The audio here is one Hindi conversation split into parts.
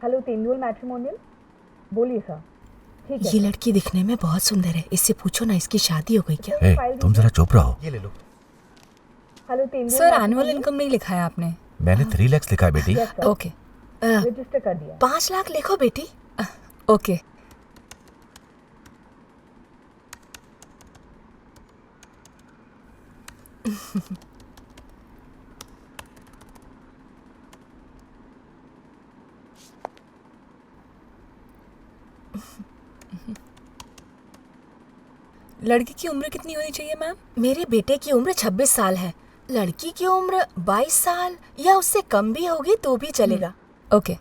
हेलो तेंदुल मैट्रिमोनियल, बोलिए सर। ठीक है। ये लड़की दिखने में बहुत सुंदर है, इससे पूछो ना इसकी शादी हो गई क्या? ए, तुम जरा चुप रहो। ये ले लो हेलो तेंदुल सर, एनुअल इनकम नहीं लिखा है आपने। मैंने 3 लाख लिखा है बेटी। यस सर, ओके रजिस्टर कर दिया। 5 लाख लिखो बेटी। ओके। लड़की की उम्र कितनी होनी चाहिए मैम? मेरे बेटे की उम्र 26 साल है, लड़की की उम्र 22 साल या उससे कम भी होगी तो भी चलेगा। ओके।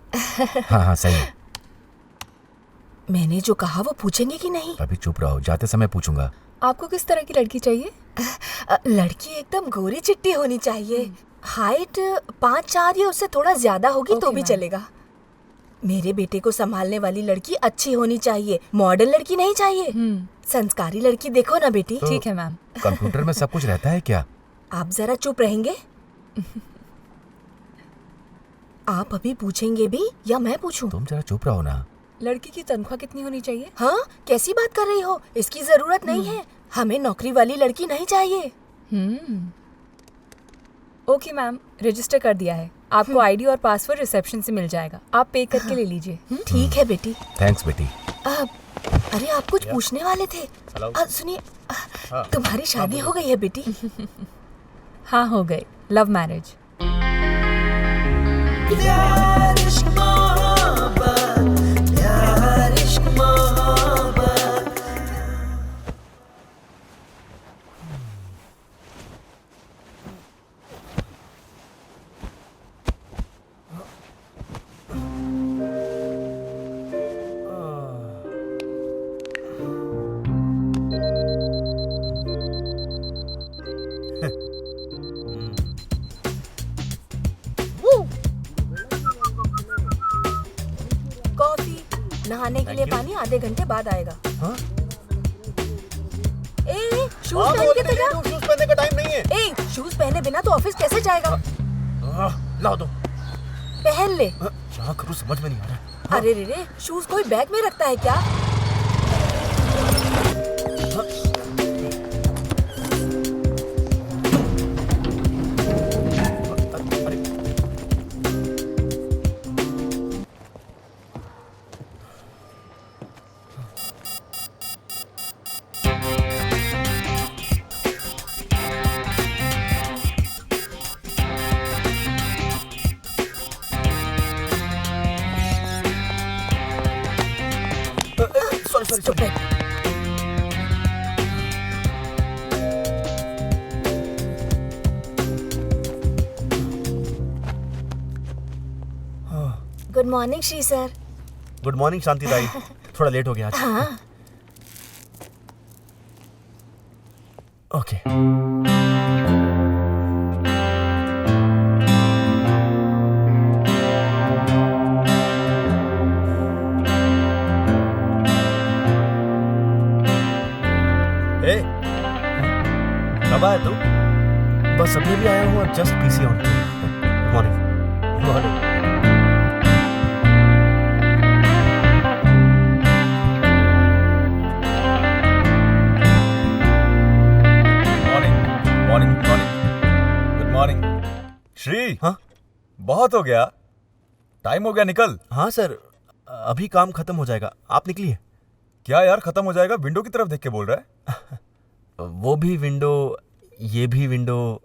हाँ हाँ सही है। मैंने जो कहा वो पूछेंगे कि नहीं? अभी चुप रहो, जाते समय पूछूंगा। आपको किस तरह की लड़की चाहिए? लड़की एकदम गोरी चिट्टी होनी चाहिए, हाइट 5'4" या उससे थोड़ा ज्यादा होगी तो ओके, भी मैम। चलेगा। मेरे बेटे को संभालने वाली लड़की अच्छी होनी चाहिए, मॉडर्न लड़की नहीं चाहिए। संस्कारी लड़की देखो ना बेटी। तो ठीक है मैम। कंप्यूटर में सब कुछ रहता है क्या? आप जरा चुप रहेंगे? आप अभी पूछेंगे भी या मैं पूछूं? तुम जरा चुप रहो ना। लड़की की तनख्वाह कितनी होनी चाहिए? हाँ, कैसी बात कर रही हो? इसकी जरूरत नहीं है, हमें नौकरी वाली लड़की नहीं चाहिए। ओके मैम, रजिस्टर कर दिया है। आपको आईडी और पासवर्ड रिसेप्शन से मिल जाएगा, आप पे करके ले लीजिए। ठीक है बेटी। थैंक्स बेटी। अरे आप कुछ पूछने वाले थे? सुनिए, तुम्हारी शादी हो गई है बेटी? हाँ, हो गए। Love marriage. कॉफी, नहाने के लिए पानी आधे घंटे बाद आएगा। हाँ? ए, शूज पहन के तो जा। शूज पहनने का टाइम नहीं है। ए, शूज पहने बिना तो ऑफिस कैसे जाएगा? लाओ दो। पहन ले। क्या करूं समझ में नहीं आ रहा। अरे रे रे, शूज कोई बैग में रखता है क्या? Sorry. Good morning Shri sir. Good morning Shanti दाई। थोड़ा लेट हो गया आज। हाँ, ओके। ए, कब आया तू? बस अभी भी आया हूँ और just PC on. Good morning. Morning. Good morning. Shri, हाँ बहुत हो गया, टाइम हो गया, निकल। हाँ सर, अभी काम खत्म हो जाएगा, आप निकलिए। क्या यार, खत्म हो जाएगा? विंडो की तरफ देख के बोल रहा है। वो भी विंडो, ये भी विंडो।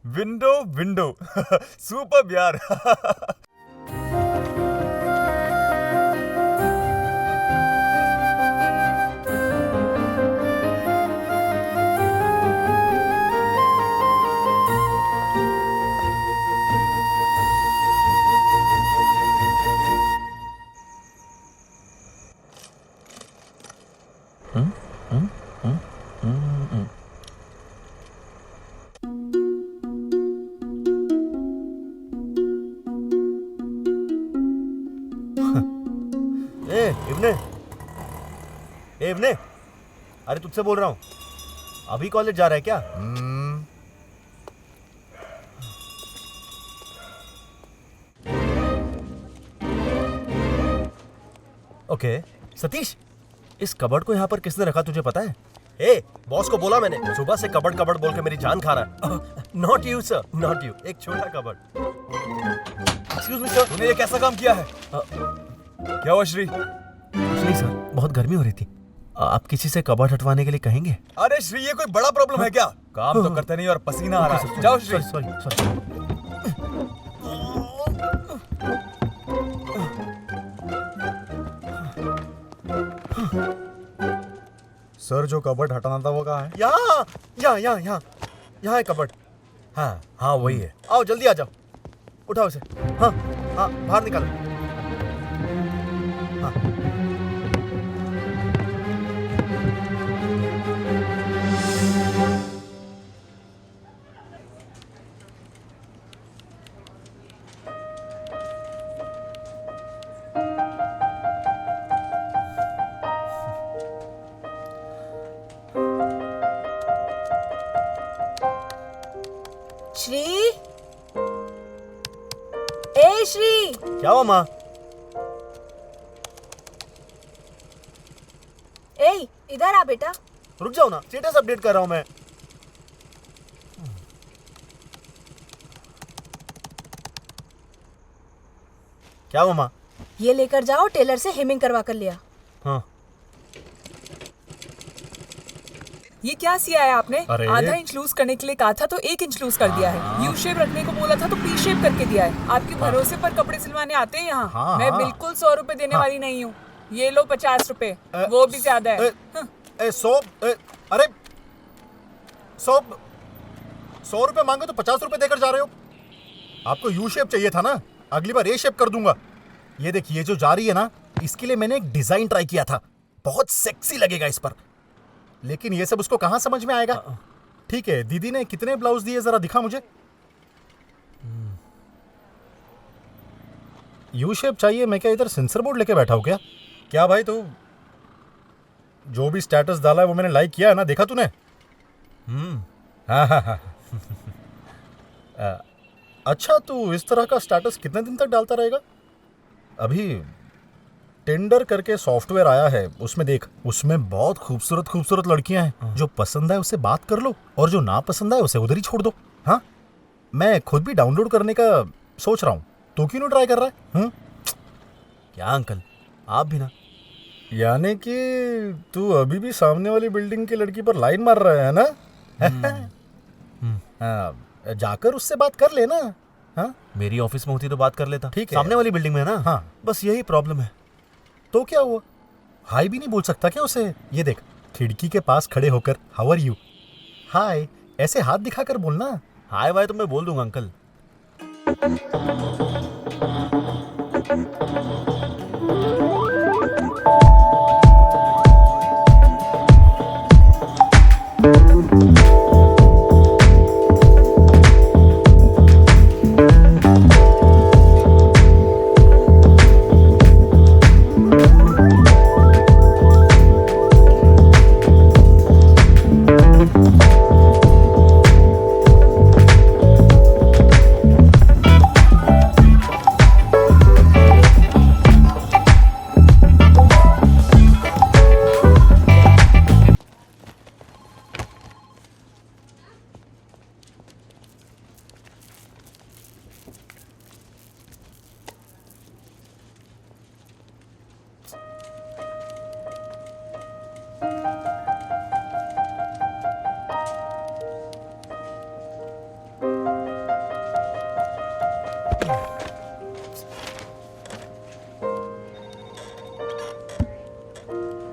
Window window. सुपर यार। इब्ने, अरे तुझसे बोल रहा हूँ, अभी कॉलेज जा रहा है क्या? ओके सतीश, इस कबर्ड को यहाँ पर किसने रखा तुझे पता है? ए, बॉस को बोला मैंने, सुबह से कबर्ड कबर्ड बोल के मेरी जान खा रहा है। Not you sir, not you. एक छोटा कबर्ड। Excuse me sir. तूने ये कैसा काम किया है? क्या हुआ श्री? कुछ नहीं सर, बहुत गर्मी हो रही थी। आप किसी से कबर्ड हटवाने के लिए कहेंगे? अरे श्री, ये कोई बड़ा प्रॉब्लम है क्या? काम तो करते नहीं और पसीना आ रहा है। जाओ श्री। सॉरी। सर, जो कबर्ड हटाना था वो कहाँ है? यहाँ है कबर्ड। हाँ वही है। आओ जल्दी आ जाओ, उठाओ इसे। हाँ बाहर निकालो। हाँ श्री, ए श्री, क्या हुआ माँ? ए इधर आ बेटा। रुक जाओ ना, स्टेटस अपडेट कर रहा हूँ मैं। क्या हुआ माँ? ये लेकर जाओ, टेलर से हेमिंग करवा कर लिया। हाँ ये क्या सिया है आपने? अरे। आधा इंच लूज करने के लिए कहा था तो 1 इंच लूज कर दिया है। यू शेप रखने को बोला था तो पी शेप करके दिया है। आपके भरोसे पर कपड़े सिलवाने आते हैं यहाँ। हाँ, मैं हाँ। बिल्कुल 100 रुपए देने वाली नहीं हूँ। ये लो 50 रुपए, वो भी ज्यादा है। अरे 100 रुपए मांगे तो 50 रुपए देकर जा रहे हो? आपको यू शेप चाहिए था ना, अगली बार ए शेप कर दूंगा। ये देखिए, ये जो जा रही है ना, इसके लिए मैंने एक डिजाइन ट्राई किया था, बहुत सेक्सी लगेगा इस पर। लेकिन ये सब उसको कहाँ समझ में आएगा? ठीक है, दीदी ने कितने ब्लाउज दिए जरा दिखा मुझे। यू शेप चाहिए? मैं क्या इधर सेंसर बोर्ड लेके बैठा हूँ क्या? क्या भाई, तू जो भी स्टेटस डाला है वो मैंने लाइक किया है ना, देखा तूने? हाँ। अच्छा, तू इस तरह का स्टेटस कितने दिन तक डालता रहेगा? अभी टिंडर करके सॉफ्टवेयर आया है, उसमें देख, उसमें बहुत खूबसूरत लड़कियां हैं। जो पसंद है उसे बात कर लो, और जो ना पसंद है उसे उधर ही छोड़ दो। हाँ, मैं खुद भी डाउनलोड करने का सोच रहा हूँ। तू क्यों नहीं ट्राई कर रहा है? क्या अंकल, आप भी ना? यानी कि तू अभी भी सामने वाली बिल्डिंग की लड़की पर लाइन मार रहा है ना? हाँ, जाकर उससे बात कर लेना। हाँ, मेरी ऑफिस में होती तो बात कर लेता। ठीक है। सामने वाली बिल्डिंग में है ना? हाँ। बस यही प्रॉब्लम है। तो क्या हुआ? हाय भी नहीं बोल सकता क्या उसे? ये देख, खिड़की के पास खड़े होकर हाउ आर यू, हाय ऐसे हाथ दिखाकर बोलना। हाय वाय तो मैं बोल दूंगा अंकल।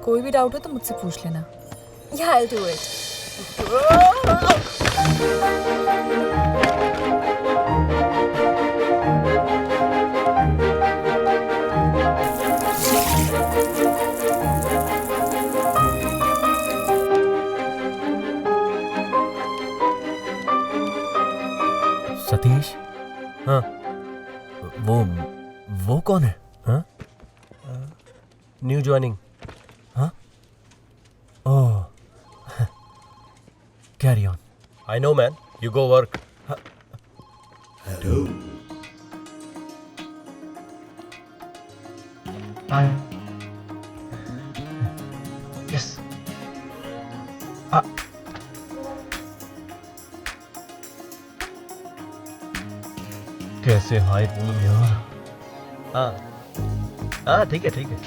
कोई भी डाउट हो तो मुझसे पूछ लेना। Yeah, I'll do it. Satish, हाँ, वो कौन है? हाँ, new joining. Oh, carry on. I know man, you go work. कैसे हाय बोल यार। हाँ हाँ ठीक है ठीक है।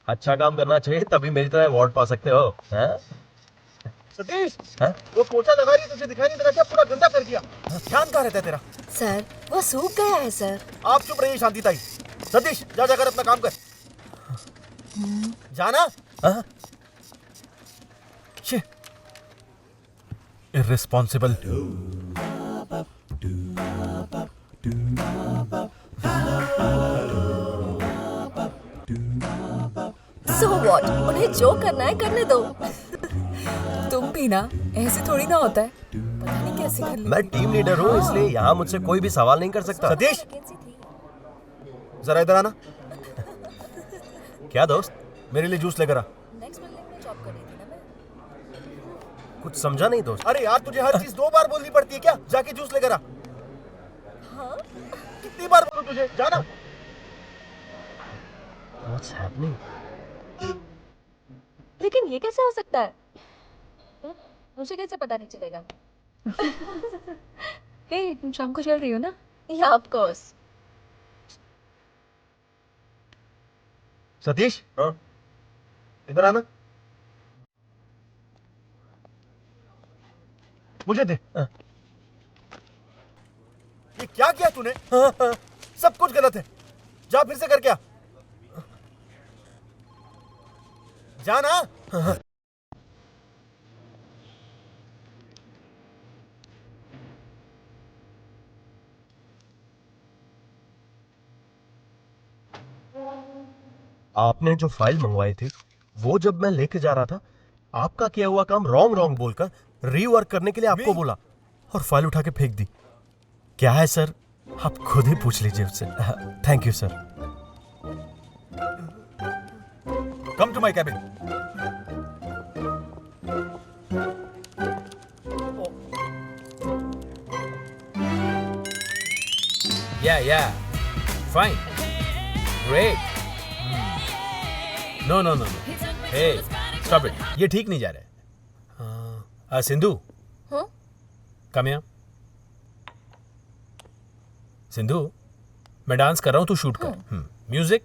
अच्छा काम करना चाहिए तभी मेरी तरह अवार्ड पा सकते हो। हाँ? सतीश, हाँ? वो पोछा लगा रही है, तुझे दिखाई नहीं दे रहा क्या? पूरा गंदा कर दिया। ध्यान कहाँ रहता है तेरा? सर वो सूख गया है सर। आप चुप रहिए शांति ताई। सतीश, जा जाकर अपना काम कर। जाना। हाँ? इर्रिस्पॉन्सिबल। सो व्हाट, उन्हें जो करना है करने दो। तुम भी ना, ऐसे थोड़ी ना होता है। पता नहीं कैसे कर ली। मैं टीम लीडर हूँ इसलिए यहाँ मुझसे कोई भी सवाल नहीं कर सकता। सतीश, जरा इधर आना। क्या दोस्त? मेरे लिए जूस लेकर आ। नेक्स्ट बिल्डिंग में जॉब कर रही थी ना मैं। कुछ समझा नहीं दोस्त। अरे यार, तुझे हर चीज 2 बार बोलनी पड़ती है क्या? जाके जूस लेकर आ। हाँ? कितनी बार बोलूं तुझे? जाना। What's happening? लेकिन ये कैसे हो सकता है? मुझे कैसे पता नहीं चलेगा? हे, तुम शाम को चल रही हो ना? या ऑफ कोर्स। सतीश, हाँ, इधर आना। मुझे दे। ये क्या किया तूने? सब कुछ गलत है। जा फिर से कर क्या? जाना। आपने जो फाइल मंगवाई थी वो जब मैं लेके जा रहा था आपका किया हुआ काम रॉन्ग बोलकर रीवर्क करने के लिए आपको बोला और फाइल उठा के फेंक दी। क्या है सर? आप खुद ही पूछ लीजिए उससे। Thank you sir. Come to my cabin. Yeah. Fine. Great. No. Hey, stop it. ये ठीक नहीं जा रहा है। सिंधु। हाँ? Come here. सिंधु, मैं डांस कर रहा हूँ, तू शूट कर। Music.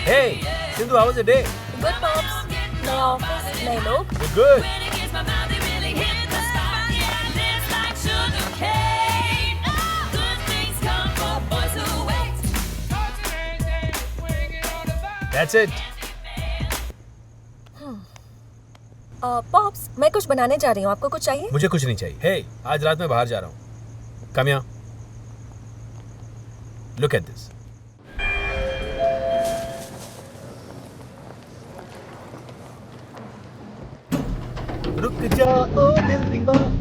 Hey, Sindhu, how was your day? Good pops. नया ऑफिस, नए लोग। Good. That's it. पॉप्स, मैं कुछ बनाने जा रही हूँ, आपको कुछ चाहिए? मुझे कुछ नहीं चाहिए। Hey, आज रात मैं बाहर जा रहा हूँ। Come here. Look at this. रुक जाओ दिल दीवाना।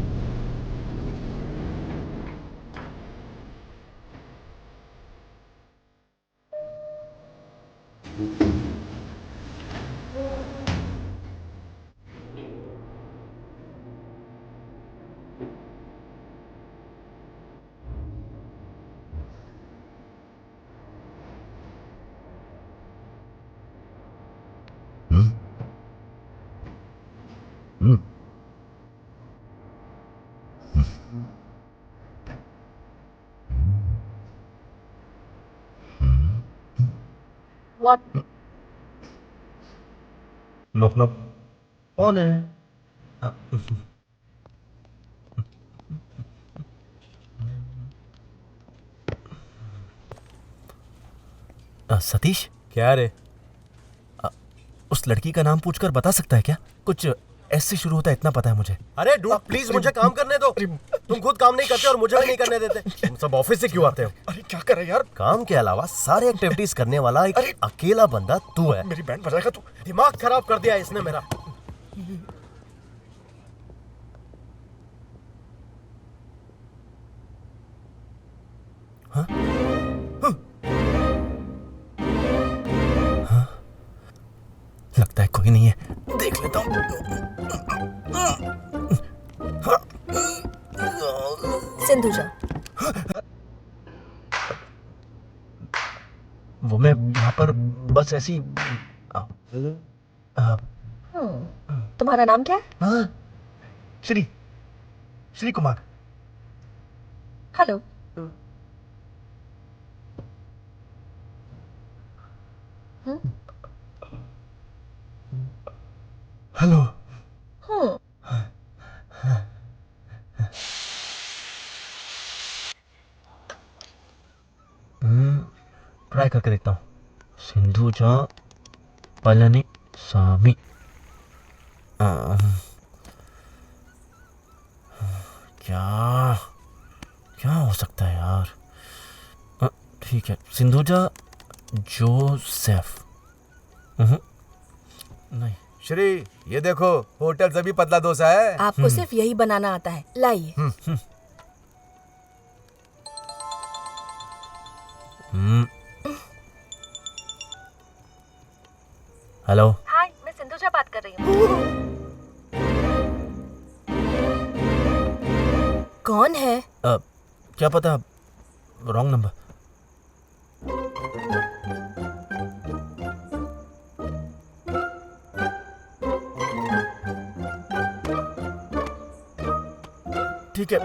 What? नॉक कौन है? सतीश, क्या रे? उस लड़की का नाम पूछकर बता सकता है क्या? कुछ ऐसे शुरू होता है, इतना पता है मुझे। अरे डूड प्लीज मुझे काम करने दो। तुम खुद काम नहीं करते और मुझे भी नहीं करने देते। तुम सब ऑफिस से क्यों आते हो? अरे क्या कर रहे यार? काम के अलावा सारे एक्टिविटीज करने वाला एक अकेला बंदा तू है। मेरी बैंड बजाएगा तू? दिमाग खराब कर दिया इसने मेरा। हाँ? हाँ? लगता है कोई नहीं है, देख लेता हूँ। सिंधुजा, बस ऐसी तुम्हारा नाम क्या है? हाँ Shri Kumar. Hello. Hello. Try करके देखता हूँ। सिंधुजा पलनीसामी। क्या हो सकता है यार? ठीक है, सिंधुजा जोसेफ। नहीं। श्री, ये देखो, होटल से भी पतला डोसा है। आपको सिर्फ यही बनाना आता है, लाइए। हेलो। हाय, मैं सिंधुजा बात कर रही हूँ। कौन है? क्या पता, रॉन्ग नंबर। ठीक है,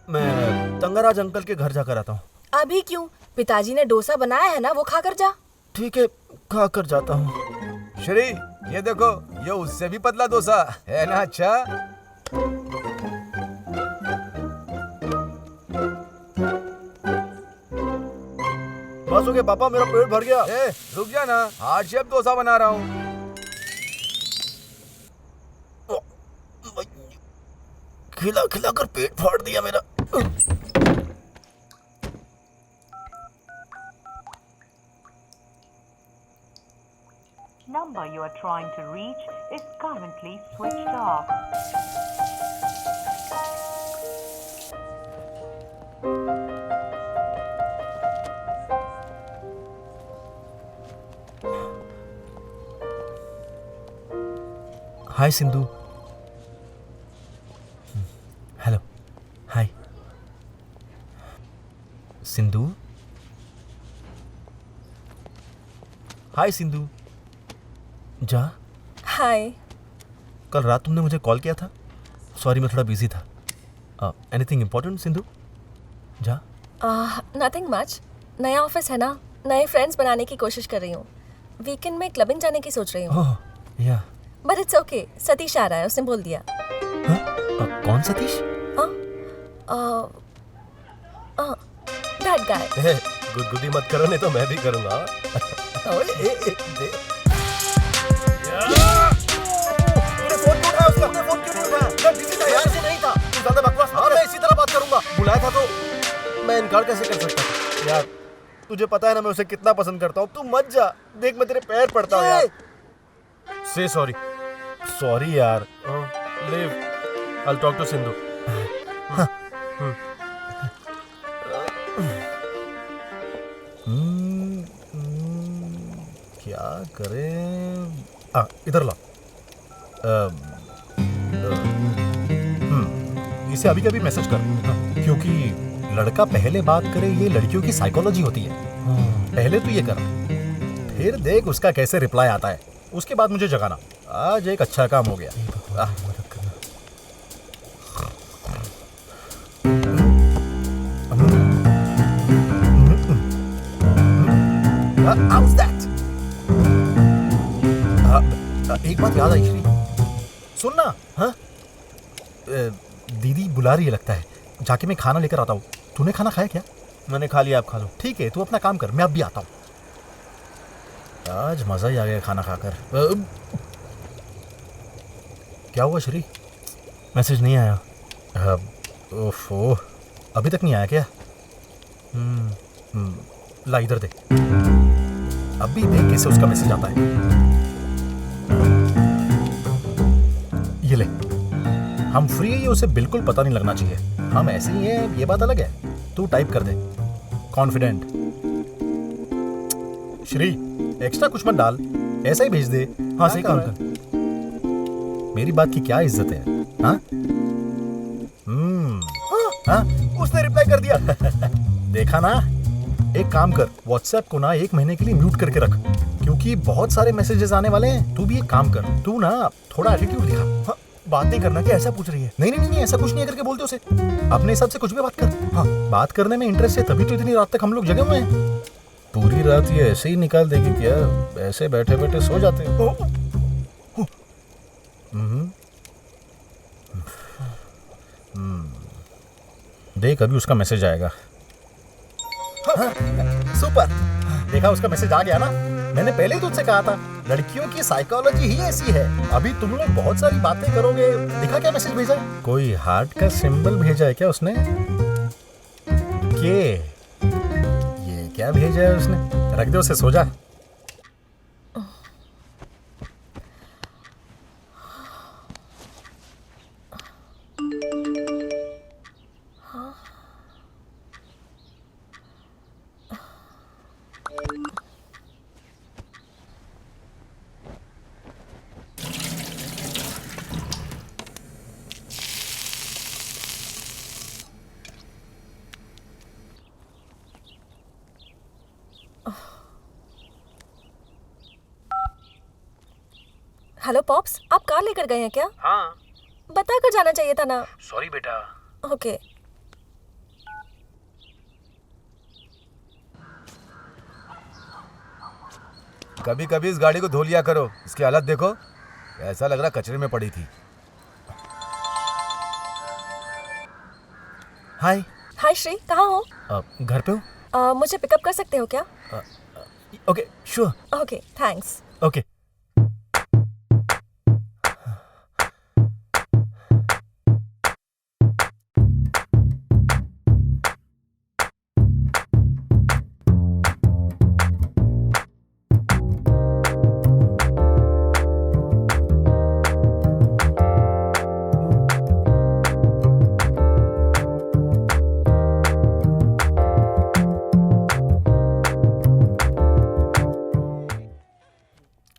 मैं तंगराज अंकल के घर जाकर आता हूँ। अभी क्यों? पिताजी ने डोसा बनाया है ना, वो खाकर जा। ठीक है, खाकर जाता हूँ। श्री, ये देखो, ये उससे भी पतला डोसा है ना। अच्छा, बस हो गया पापा, मेरा पेट भर गया। रुक जा ना, हार्ड शेप डोसा बना रहा हूँ। खिला खिला कर पेट फाड़ दिया मेरा। Number you are trying to reach is currently switched off. Hi Sindhu. Hello. Hi Sindhu. Hi Sindhu. जा। हाय। कल रात तुमने मुझे कॉल किया था। सॉरी, मैं थोड़ा बिजी था। Anything important Sindhu? जा। Nothing much. नया ऑफिस है ना, नए फ्रेंड्स बनाने की कोशिश कर रही हूँ। वीकेंड में क्लबिंग जाने की सोच रही हूँ। ओह या। बट इट्स ओके, सतीश आ रहा है, उसने बोल दिया। कौन सतीश? That guy. गुदगुदी मत करो, नहीं तो मैं भी करूंगा। इसी तरह बात करूंगा। बुलाया था तो मैं इनकार कैसे कर सकता था? यार तुझे पता है ना मैं उसे कितना पसंद करता हूँ। तू मत जा, देख मैं तेरे पैर पड़ता हूँ यार। से सॉरी। सॉरी यार। Leave, I will talk to Sindhu. क्या करें? इधर ला। इसे अभी कभी मैसेज कर, क्योंकि लड़का पहले बात करे, ये लड़कियों की साइकोलॉजी होती है। पहले तो ये कर, फिर देख उसका कैसे रिप्लाई आता है, उसके बाद मुझे जगाना। आज एक अच्छा काम हो गया। मदद करना। How's that? एक बात याद आई श्री, सुनना। हाँ, दीदी बुला रही है लगता है, जाके मैं खाना लेकर आता हूँ। तूने खाना खाया क्या? मैंने खा लिया, आप खा लो। ठीक है, तू अपना काम कर, मैं अब भी आता हूँ। आज मजा ही आ गया खाना खाकर। क्या हुआ श्री? मैसेज नहीं आया। ओफो, अभी तक नहीं आया क्या? ला इधर दे, अभी देख कैसे उसका मैसेज आता है। ये ले, हम फ्री है, ये उसे बिल्कुल पता नहीं लगना चाहिए। हम ऐसे ही हैं, ये बात अलग है। तू टाइप कर दे, कॉन्फिडेंट। श्री, एक्स्ट्रा कुछ मत डाल, ऐसा ही भेज दे। हाँ सही काम कर। मेरी बात की क्या इज्जत है? हाँ, हाँ, उसने रिप्लाई कर दिया। देखा ना? एक काम कर, व्हाट्सएप को ना 1 महीने के लिए म्यूट करके रख, क्योंकि बहुत सारे मैसेजेस आने वाले हैं। तू भी एक काम कर, तू ना थोड़ा एटीट्यूड दिखा। हाँ, बात नहीं करना क्या, ऐसा पूछ रही है? नहीं नहीं नहीं, ऐसा कुछ नहीं है करके बोलते उसे। अपने हिसाब से कुछ भी बात कर। हाँ, बात करने में इंटरेस्ट है तभी तो इतनी रात तक हम लोग जगे हुए हैं। पूरी रात ये ऐसे ही निकाल देगी क्या? ऐसे बैठे बैठे सो जाते हैं। देख अभी उसका मैसेज आएगा। सुपर, देखा उसका मैसेज आ गया ना। मैंने पहले ही तुझसे कहा था, लड़कियों की साइकोलॉजी ही ऐसी है। अभी तुम लोग बहुत सारी बातें करोगे। देखा क्या मैसेज भेजा? कोई हार्ट का सिंबल भेजा है क्या उसने? ये क्या भेजा है उसने? रख दे उसे, सो जा। हेलो पॉप्स, आप कार लेकर गए हैं क्या? हाँ। बता कर जाना चाहिए था ना। सॉरी बेटा। ओके। कभी कभी इस गाड़ी को धो लिया करो, इसकी हालत देखो, ऐसा लग रहा कचरे में पड़ी थी। हाय। हाय श्री, कहाँ हो? घर पे हूँ। मुझे पिकअप कर सकते हो क्या? Okay sure. Okay thanks. Okay.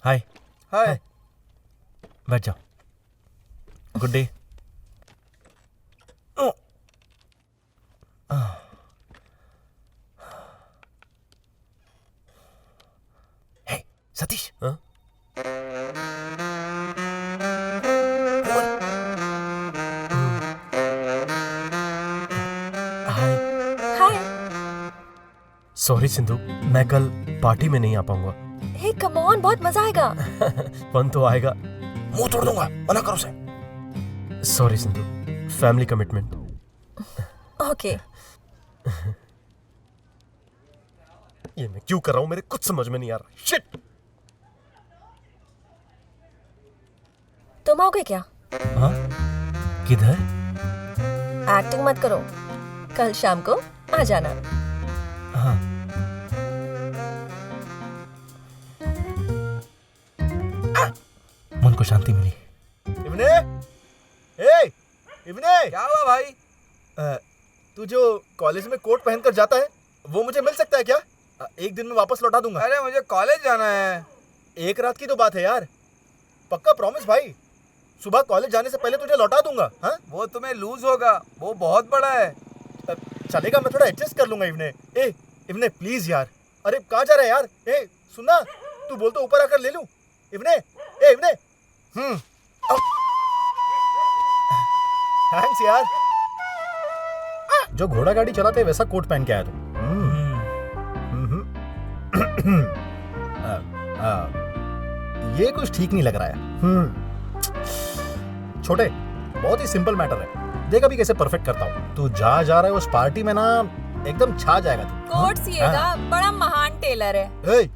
Hi. Hi. बैठ जाओ। Good day. हे सतीश। हाँ? हाय। हाय। सॉरी सिंधु, मैं कल पार्टी में नहीं आ पाऊंगा। हे कम ऑन, बहुत मजा आएगा। फन तो आएगा। मुंह तोड़ दूंगा, मना करो उसे। Sorry Sindhu, family commitment. Okay. ये मैं क्यों कर रहा हूं, मेरे कुछ समझ में नहीं आ रहा। शिट। तुम आओगे क्या? हाँ? किधर? एक्टिंग मत करो, कल शाम को आ जाना। हाँ। मन को शांति मिली। इब्ने, ए, इब्ने, क्या हुआ भाई? तू जो कॉलेज में कोट पहनकर जाता है वो मुझे मिल सकता है क्या? एक दिन में वापस लौटा दूंगा। अरे मुझे कॉलेज जाना है। एक रात की तो बात है यार, पक्का प्रॉमिस भाई। सुबह कॉलेज जाने से पहले तुझे लौटा दूंगा। हाँ? वो तुम्हें लूज होगा, वो बहुत बड़ा है। चलेगा, मैं थोड़ा एडजस्ट कर लूंगा। इब्ने, ए इब्ने प्लीज यार। अरे कहाँ जा रहा है यार? ए सुनना, तू बोल तो ऊपर आकर ले लूं। इब्ने, ए इब्ने। थैंक्स यार। जो घोड़ा गाड़ी चलाते हैं वैसा कोट पहन के आया तू। ये कुछ ठीक नहीं लग रहा है। छोटे, बहुत ही सिंपल मैटर है। देख अभी कैसे परफेक्ट करता हूँ। तू जा रहा है उस पार्टी में ना, एकदम छा जाएगा तू। कोट सिएगा, बड़ा महान टेलर है। ए,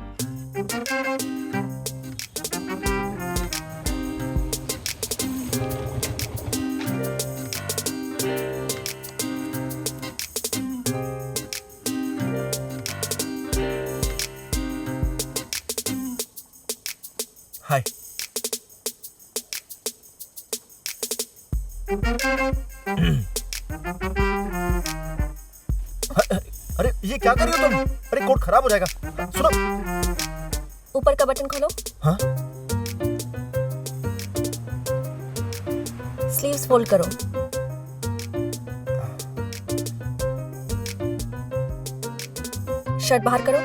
हाय। अरे ये क्या कर रही हो तुम? अरे कोट खराब हो जाएगा। सुनो। ऊपर का बटन खोलो। हाँ? स्लीव्स फोल्ड करो। शर्ट बाहर करो।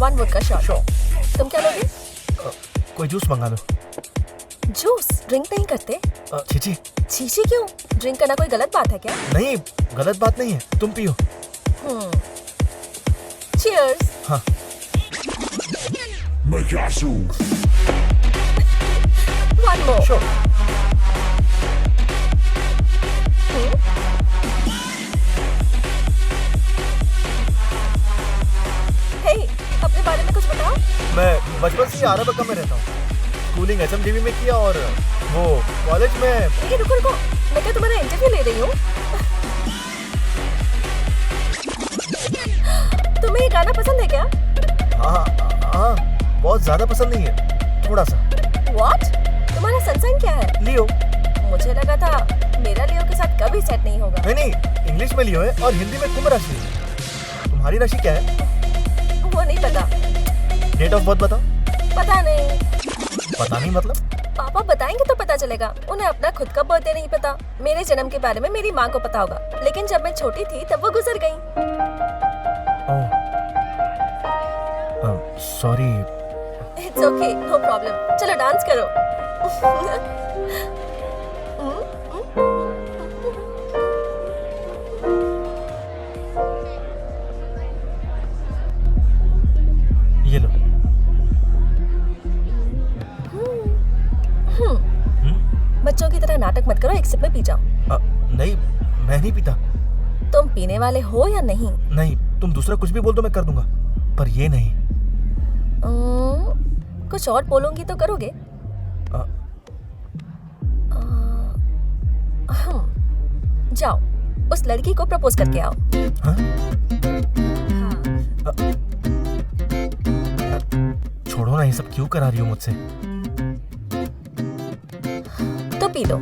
1 वोडका शॉट। Sure. तुम क्या लोगे? कोई जूस मंगा दो। जूस ड्रिंक नहीं करते? छीची। छीछी क्यों? ड्रिंक करना कोई गलत बात है क्या? नहीं, गलत बात नहीं है, तुम पियो। Cheers. हाँ। One more. Sure. Hey, अपने बारे में कुछ बताओ। मैं बचपन से ही अरबका में रहता हूँ। स्कूलिंग एसएमडीवी में किया और वो कॉलेज में। ये रुको रुको, मैं क्या तुम्हारा इंटरव्यू ले रही हूँ? तुम्हें ये गाना पसंद है क्या? हाँ, बहुत ज्यादा पसंद नहीं है, थोड़ा सा। What? तुम्हारा सनसाइन क्या है? लियो। मुझे लगा था मेरा लियो के साथ कभी सेट नहीं होगा। नहीं, इंग्लिश में लियो है और हिंदी में कुंभ राशि है। तुम्हारी राशि क्या है? वो नहीं पता। डेट ऑफ बर्थ बताओ। पता नहीं। पता नहीं मतलब? पापा बताएंगे तो पता चलेगा। उन्हें अपना खुद का बर्थडे नहीं पता। मेरे जन्म के बारे में मेरी माँ को पता होगा, लेकिन जब मैं छोटी थी तब वो गुजर गई। Sorry. It's okay, no problem. चलो डांस करो। ये लो। बच्चों की तरह नाटक मत करो, एक सिप में पी जाओ। नहीं, मैं नहीं पीता। तुम पीने वाले हो या नहीं? नहीं, तुम दूसरा कुछ भी बोल दो मैं कर दूंगा, पर ये नहीं। कुछ और बोलूंगी तो करोगे? जाओ, उस लड़की को प्रपोज करके आओ। हाँ? छोड़ो ना, ये सब क्यों करा रही हो मुझसे? तो पी लो।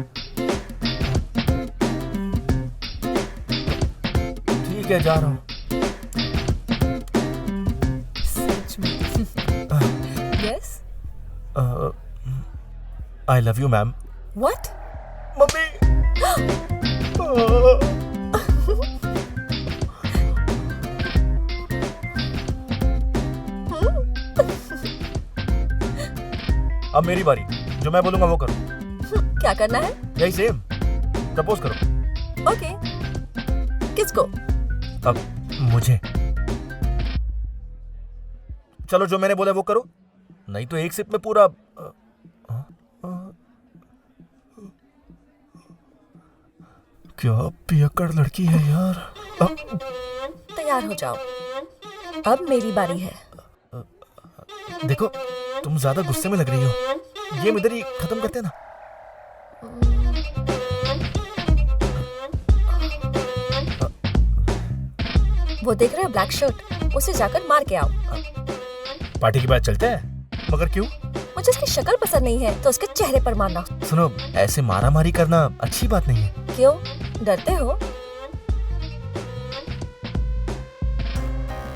ठीक है, जा रहा हूँ। Yes. I love you ma'am. What? Mummy. अब मेरी बारी, जो मैं बोलूंगा वो करो। क्या करना है? यही सेम, प्रपोज करो। ओके। किसको? अब मुझे। चलो, जो मैंने बोला वो करो, नहीं तो एक सिप में पूरा। क्या पियक्कड़ लड़की है यार। तैयार हो जाओ, अब मेरी बारी है। देखो, तुम ज्यादा गुस्से में लग रही हो, ये इधर ही खत्म करते हैं ना। वो देख रहे हो ब्लैक शर्ट, उसे जाकर मार के आओ। पार्टी के बाद चलते हैं। मगर क्यों? मुझे उसकी शक्ल पसंद नहीं है तो उसके चेहरे पर मारना। सुनो, ऐसे मारा मारी करना अच्छी बात नहीं है। क्यों, डरते हो?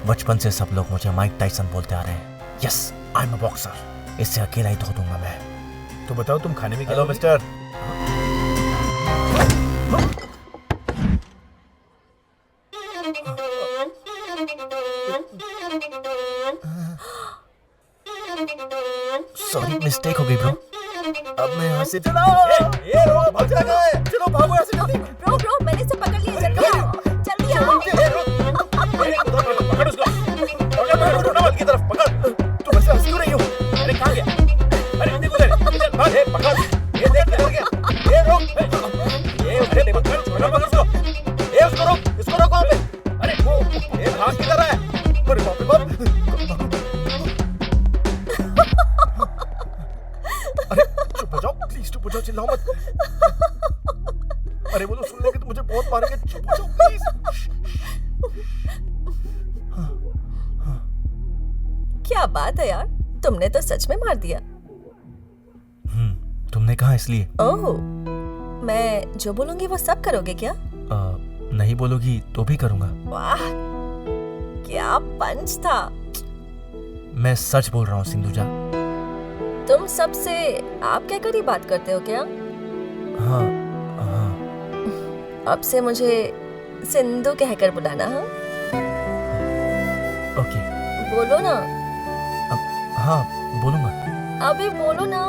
बचपन से सब लोग मुझे माइक टाइसन बोलते आ रहे हैं। Yes, I am a boxer. इससे अकेला ही धो दूंगा मैं। तो बताओ तुम खाने में क्या हेलो लोगे? मिस्टर। सॉरी, मिस्टेक हो गई ब्रो। अब मैं यहाँ से चलो। भाग रहा है। चलो भागो यहाँ से जल्दी। ब्रो, मैंने इसे पकड़ लिया। जल्दी आओ, जल्दी आओ। पकड़ उसको। पकड़ की तरफ पकड़। तुम ऐसे हंस क्यों रही हो? अरे कहाँ गया? अरे देखो इधर भाग। ये पकड़। ये देख किधर गया? ये रोक। ये अरे पकड़ उसको। ये उसको रोक। इसको रोक वहाँ पे। अरे वो ये भाग किधर है? अरे बाप रे बाप। अरे चुप हो जाओ प्लीज, चुप हो जाओ, चिल्लाओ मत। अरे वो लोग सुन लेंगे तो मुझे बहुत मारेंगे। चुप हो जाओ प्लीज। क्या बात है यार, तुमने तो सच में मार दिया। तुमने कहा इसलिए। ओह, मैं जो बोलूंगी वो सब करोगे क्या? नहीं बोलोगी तो भी करूंगा। वाह, क्या पंच था। मैं सच बोल रहा हूँ सिंधुजा। तुम सबसे आप कहकर ही बात करते हो क्या? हाँ हाँ। अब से मुझे सिंधु कहकर बुलाना। हाँ, ओके। बोलो ना, हाँ बोलूंगा। अबे बोलो ना।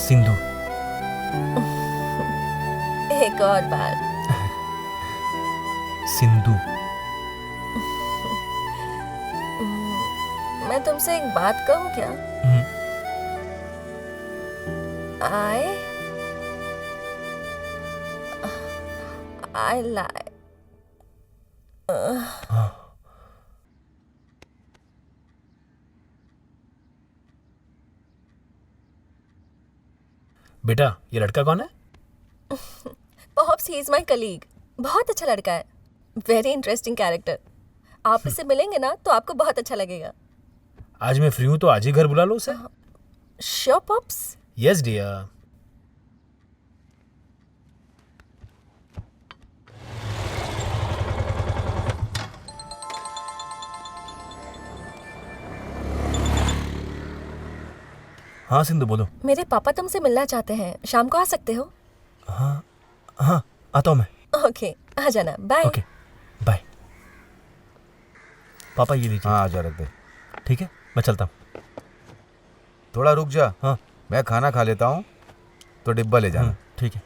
सिंधु। एक और बार। सिंधु। मैं तुमसे एक बात कहूँ क्या? I lie. बेटा ये लड़का कौन है? Perhaps he is my colleague. बहुत अच्छा लड़का है. Very interesting character. आप इससे मिलेंगे ना तो आपको बहुत अच्छा लगेगा. आज मैं फ्री हूँ तो आज ही घर बुला लो उसे. Sure, Pops. Yes dear. हाँ सिंधु बोलो. मेरे पापा तुमसे मिलना चाहते हैं. शाम को आ सकते हो? हाँ आता हूँ मैं. ओके, आ जाना. बाय. Okay bye. पापा ये लीजिए. हाँ आजा रख दे. ठीक है मैं चलता हूँ. थोड़ा रुक जा. हाँ मैं खाना खा लेता हूँ तो डिब्बा ले जाना. ठीक है.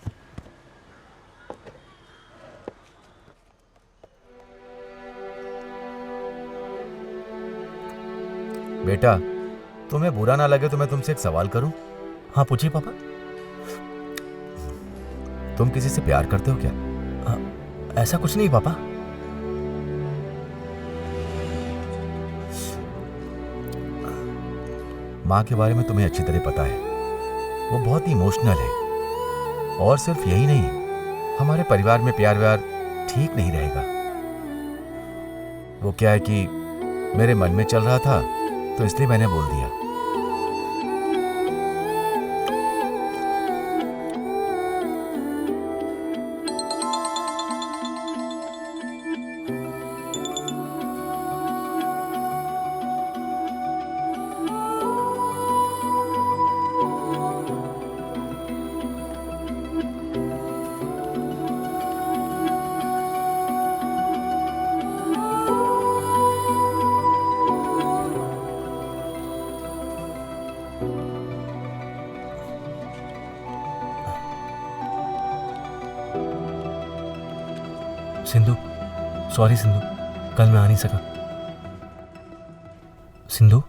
बेटा तुम्हें बुरा ना लगे तो मैं तुमसे एक सवाल करूं? हाँ पूछिए पापा. तुम किसी से प्यार करते हो क्या? ऐसा कुछ नहीं पापा. माँ के बारे में तुम्हें अच्छी तरह पता है. वो बहुत ही इमोशनल है. और सिर्फ यही नहीं, हमारे परिवार में प्यार व्यार ठीक नहीं रहेगा. वो क्या है कि मेरे मन में चल रहा था तो इसलिए मैंने बोल दिया. सिंधु सॉरी सिंधु, कल मैं आ नहीं सका. सिंधु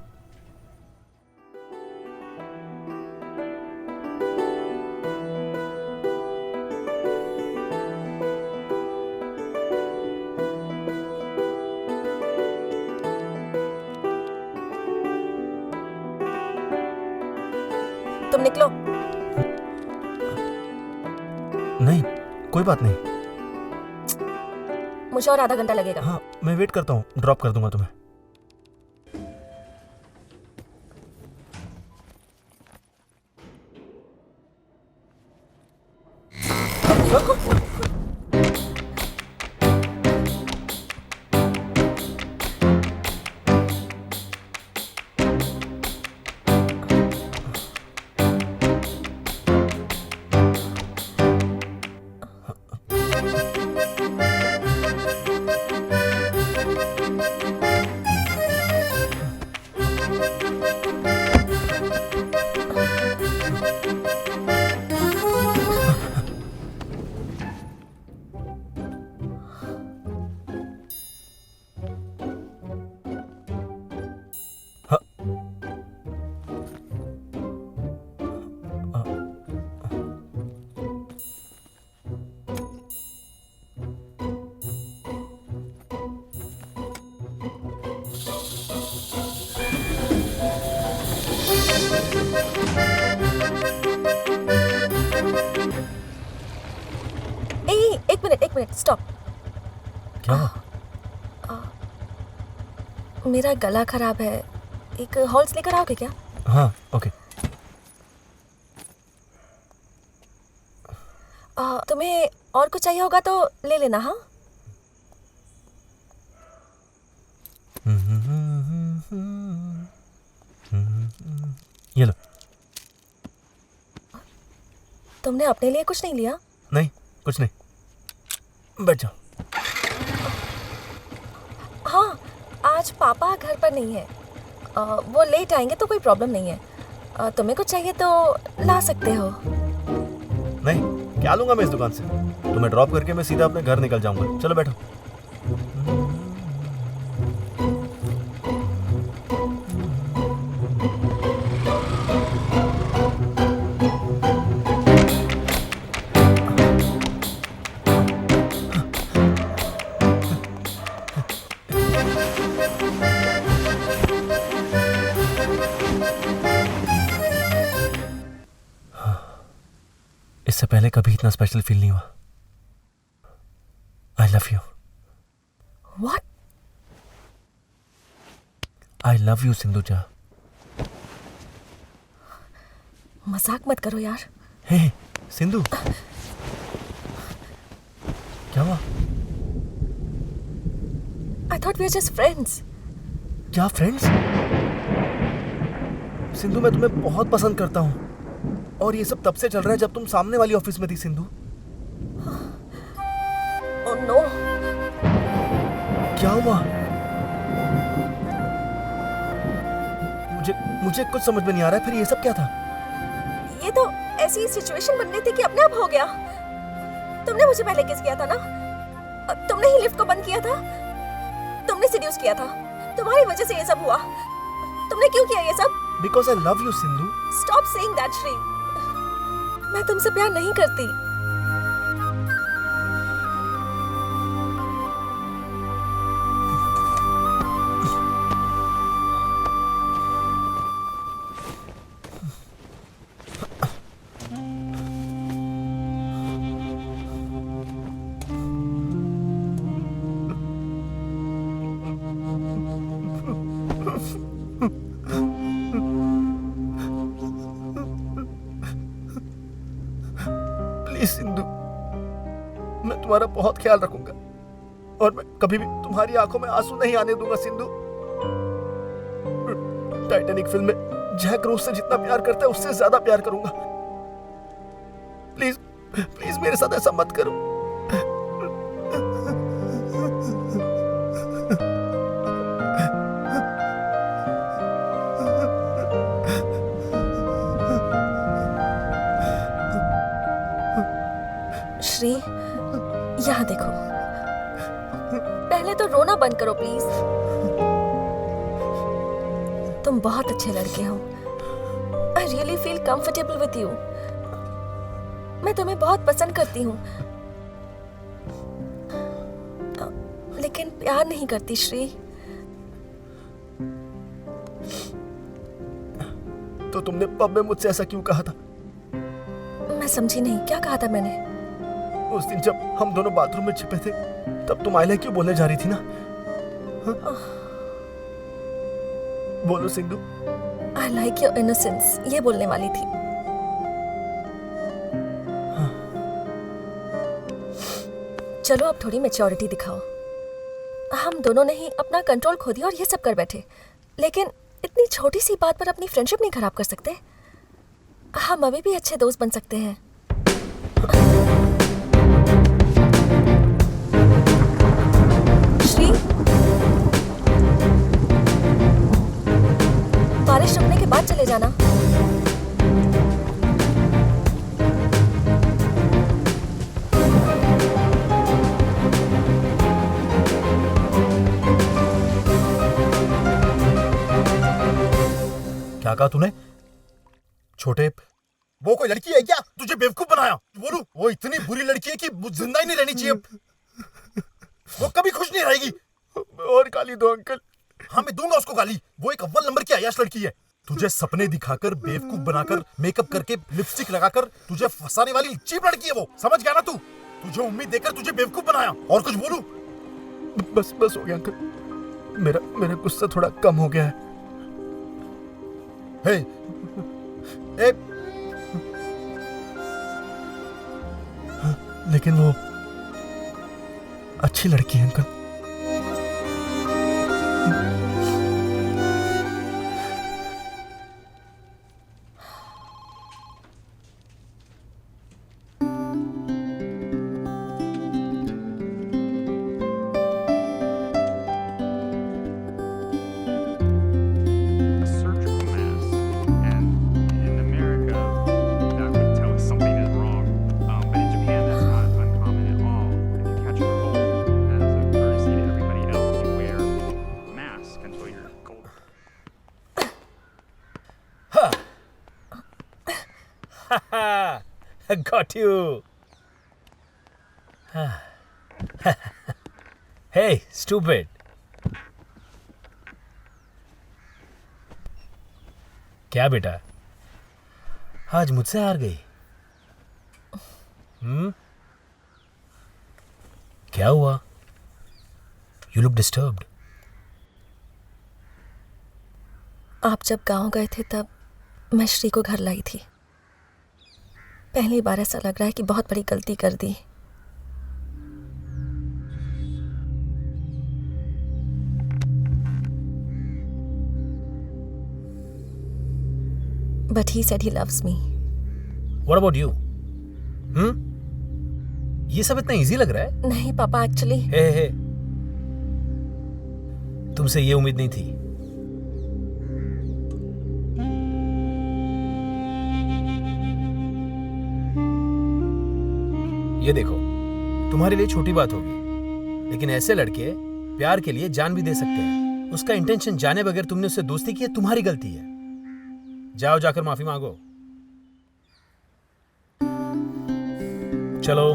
तुम निकलो. नहीं कोई बात नहीं. मुझे और आधा घंटा लगेगा. हाँ मैं वेट करता हूँ. ड्रॉप कर दूंगा तुम्हें. एक मिनट स्टॉप. क्या? मेरा गला खराब है. एक हॉल्स लेकर आओगे क्या? हाँ ओके. तुम्हें और कुछ चाहिए होगा तो ले लेना. हाँ ये लो. तुमने अपने लिए कुछ नहीं लिया? नहीं कुछ नहीं. बैठ जाओ. आज पापा घर पर नहीं है। वो लेट आएंगे तो कोई प्रॉब्लम नहीं है। तुम्हें कुछ चाहिए तो ला सकते हो। नहीं, क्या लूंगा मैं इस दुकान से? तुम्हें ड्रॉप करके मैं सीधा अपने घर निकल जाऊंगा। चलो बैठो। इससे पहले कभी इतना स्पेशल फील नहीं हुआ। I love you. What? I love you Sindhuja. मजाक मत करो यार। हे सिंधु, क्या हुआ? I thought we were just friends. क्या फ्रेंड्स? सिंधु, मैं तुम्हें बहुत पसंद करता हूँ और ये सब तब से चल रहा है जब तुम सामने वाली ऑफिस में थी सिंधु। Oh no. क्या हुआ? मुझे कुछ समझ में नहीं आ रहा है। फिर ये सब क्या था? ये तो ऐसी सिचुएशन बन रही थी कि अपने आप हो गया। तुमने मुझे पहले किस किया था ना? तुमने ही लिफ्ट को बंद किया था। तुमने सीड्यूस किया था। तुम्हारी वजह से ये सब हुआ। तुमने क्यों किया ये सब? Because I love you Sindhu. Stop saying that Shri. मैं तुमसे प्यार नहीं करती। प्लीज सिंधु, मैं तुम्हारा बहुत ख्याल रखूंगा और मैं कभी भी तुम्हारी आंखों में आंसू नहीं आने दूंगा सिंधु। टाइटैनिक फिल्म में जैक रोज से जितना प्यार करता है उससे ज्यादा प्यार करूंगा। प्लीज प्लीज मेरे साथ ऐसा मत करो। श्री, यहाँ देखो। पहले तो रोना बंद करो प्लीज। तुम बहुत अच्छे लड़के हो। I really feel comfortable with you. मैं तुम्हें बहुत पसंद करती हूँ, लेकिन प्यार नहीं करती श्री। तो तुमने पब में मुझसे ऐसा क्यों कहा था? मैं समझी नहीं, क्या कहा था मैंने? उस दिन जब हम दोनों बाथरूम में छिपे थे तब तुम आई लव यू बोलने जा रही थी ना? हाँ? बोलो Sindhu. I like your innocence, ये बोलने वाली थी। हाँ। चलो अब थोड़ी मैच्योरिटी दिखाओ। हम दोनों ने ही अपना कंट्रोल खो दिया और ये सब कर बैठे, लेकिन इतनी छोटी सी बात पर अपनी फ्रेंडशिप नहीं खराब कर सकते। हम अभी भी अच्छे दोस्त बन सकते हैं। श्री, बारिश रुकने के बाद चले जाना। क्या कहा तूने? छोटे, वो कोई लड़की है क्या? तुझे बेवकूफ बनाया? बोलू, वो इतनी बुरी लड़की है कि जिंदा ही नहीं रहनी चाहिए। वो कभी खुश नहीं रहेगी। और गाली दो अंकल। हाँ, मैं दूंगा उसको गाली। वो एक अव्वल नंबर की अय्याश लड़की है। तुझे सपने दिखाकर, बेवकूफ बनाकर, मेकअप करके, लिपस्टिक लगाकर तुझे फंसाने वाली चीप लड़की है वो। समझ गया ना तू? तुझे उम्मीद देकर तुझे बेवकूफ बनाया। और कुछ बोलू? बस बस हो गया अंकल। मेरा गुस्सा थोड़ा कम हो गया है। हे, ए, लेकिन वो अच्छी लड़की है uncle. Got you. Hey, stupid. क्या बेटा, आज मुझसे हार गई? क्या हुआ? You look disturbed. आप जब गांव गए थे तब मैं श्री को घर लाई थी। पहली बार ऐसा लग रहा है कि बहुत बड़ी गलती कर दी। But he said he loves me. What about you? ये सब इतना इजी लग रहा है? नहीं पापा, एक्चुअली हे, तुमसे ये उम्मीद नहीं थी। ये देखो, तुम्हारे लिए छोटी बात होगी, लेकिन ऐसे लड़के प्यार के लिए जान भी दे सकते हैं। उसका इंटेंशन जाने बगैर तुमने उससे दोस्ती की है, तुम्हारी गलती है। जाओ, जाकर माफी मांगो। चलो।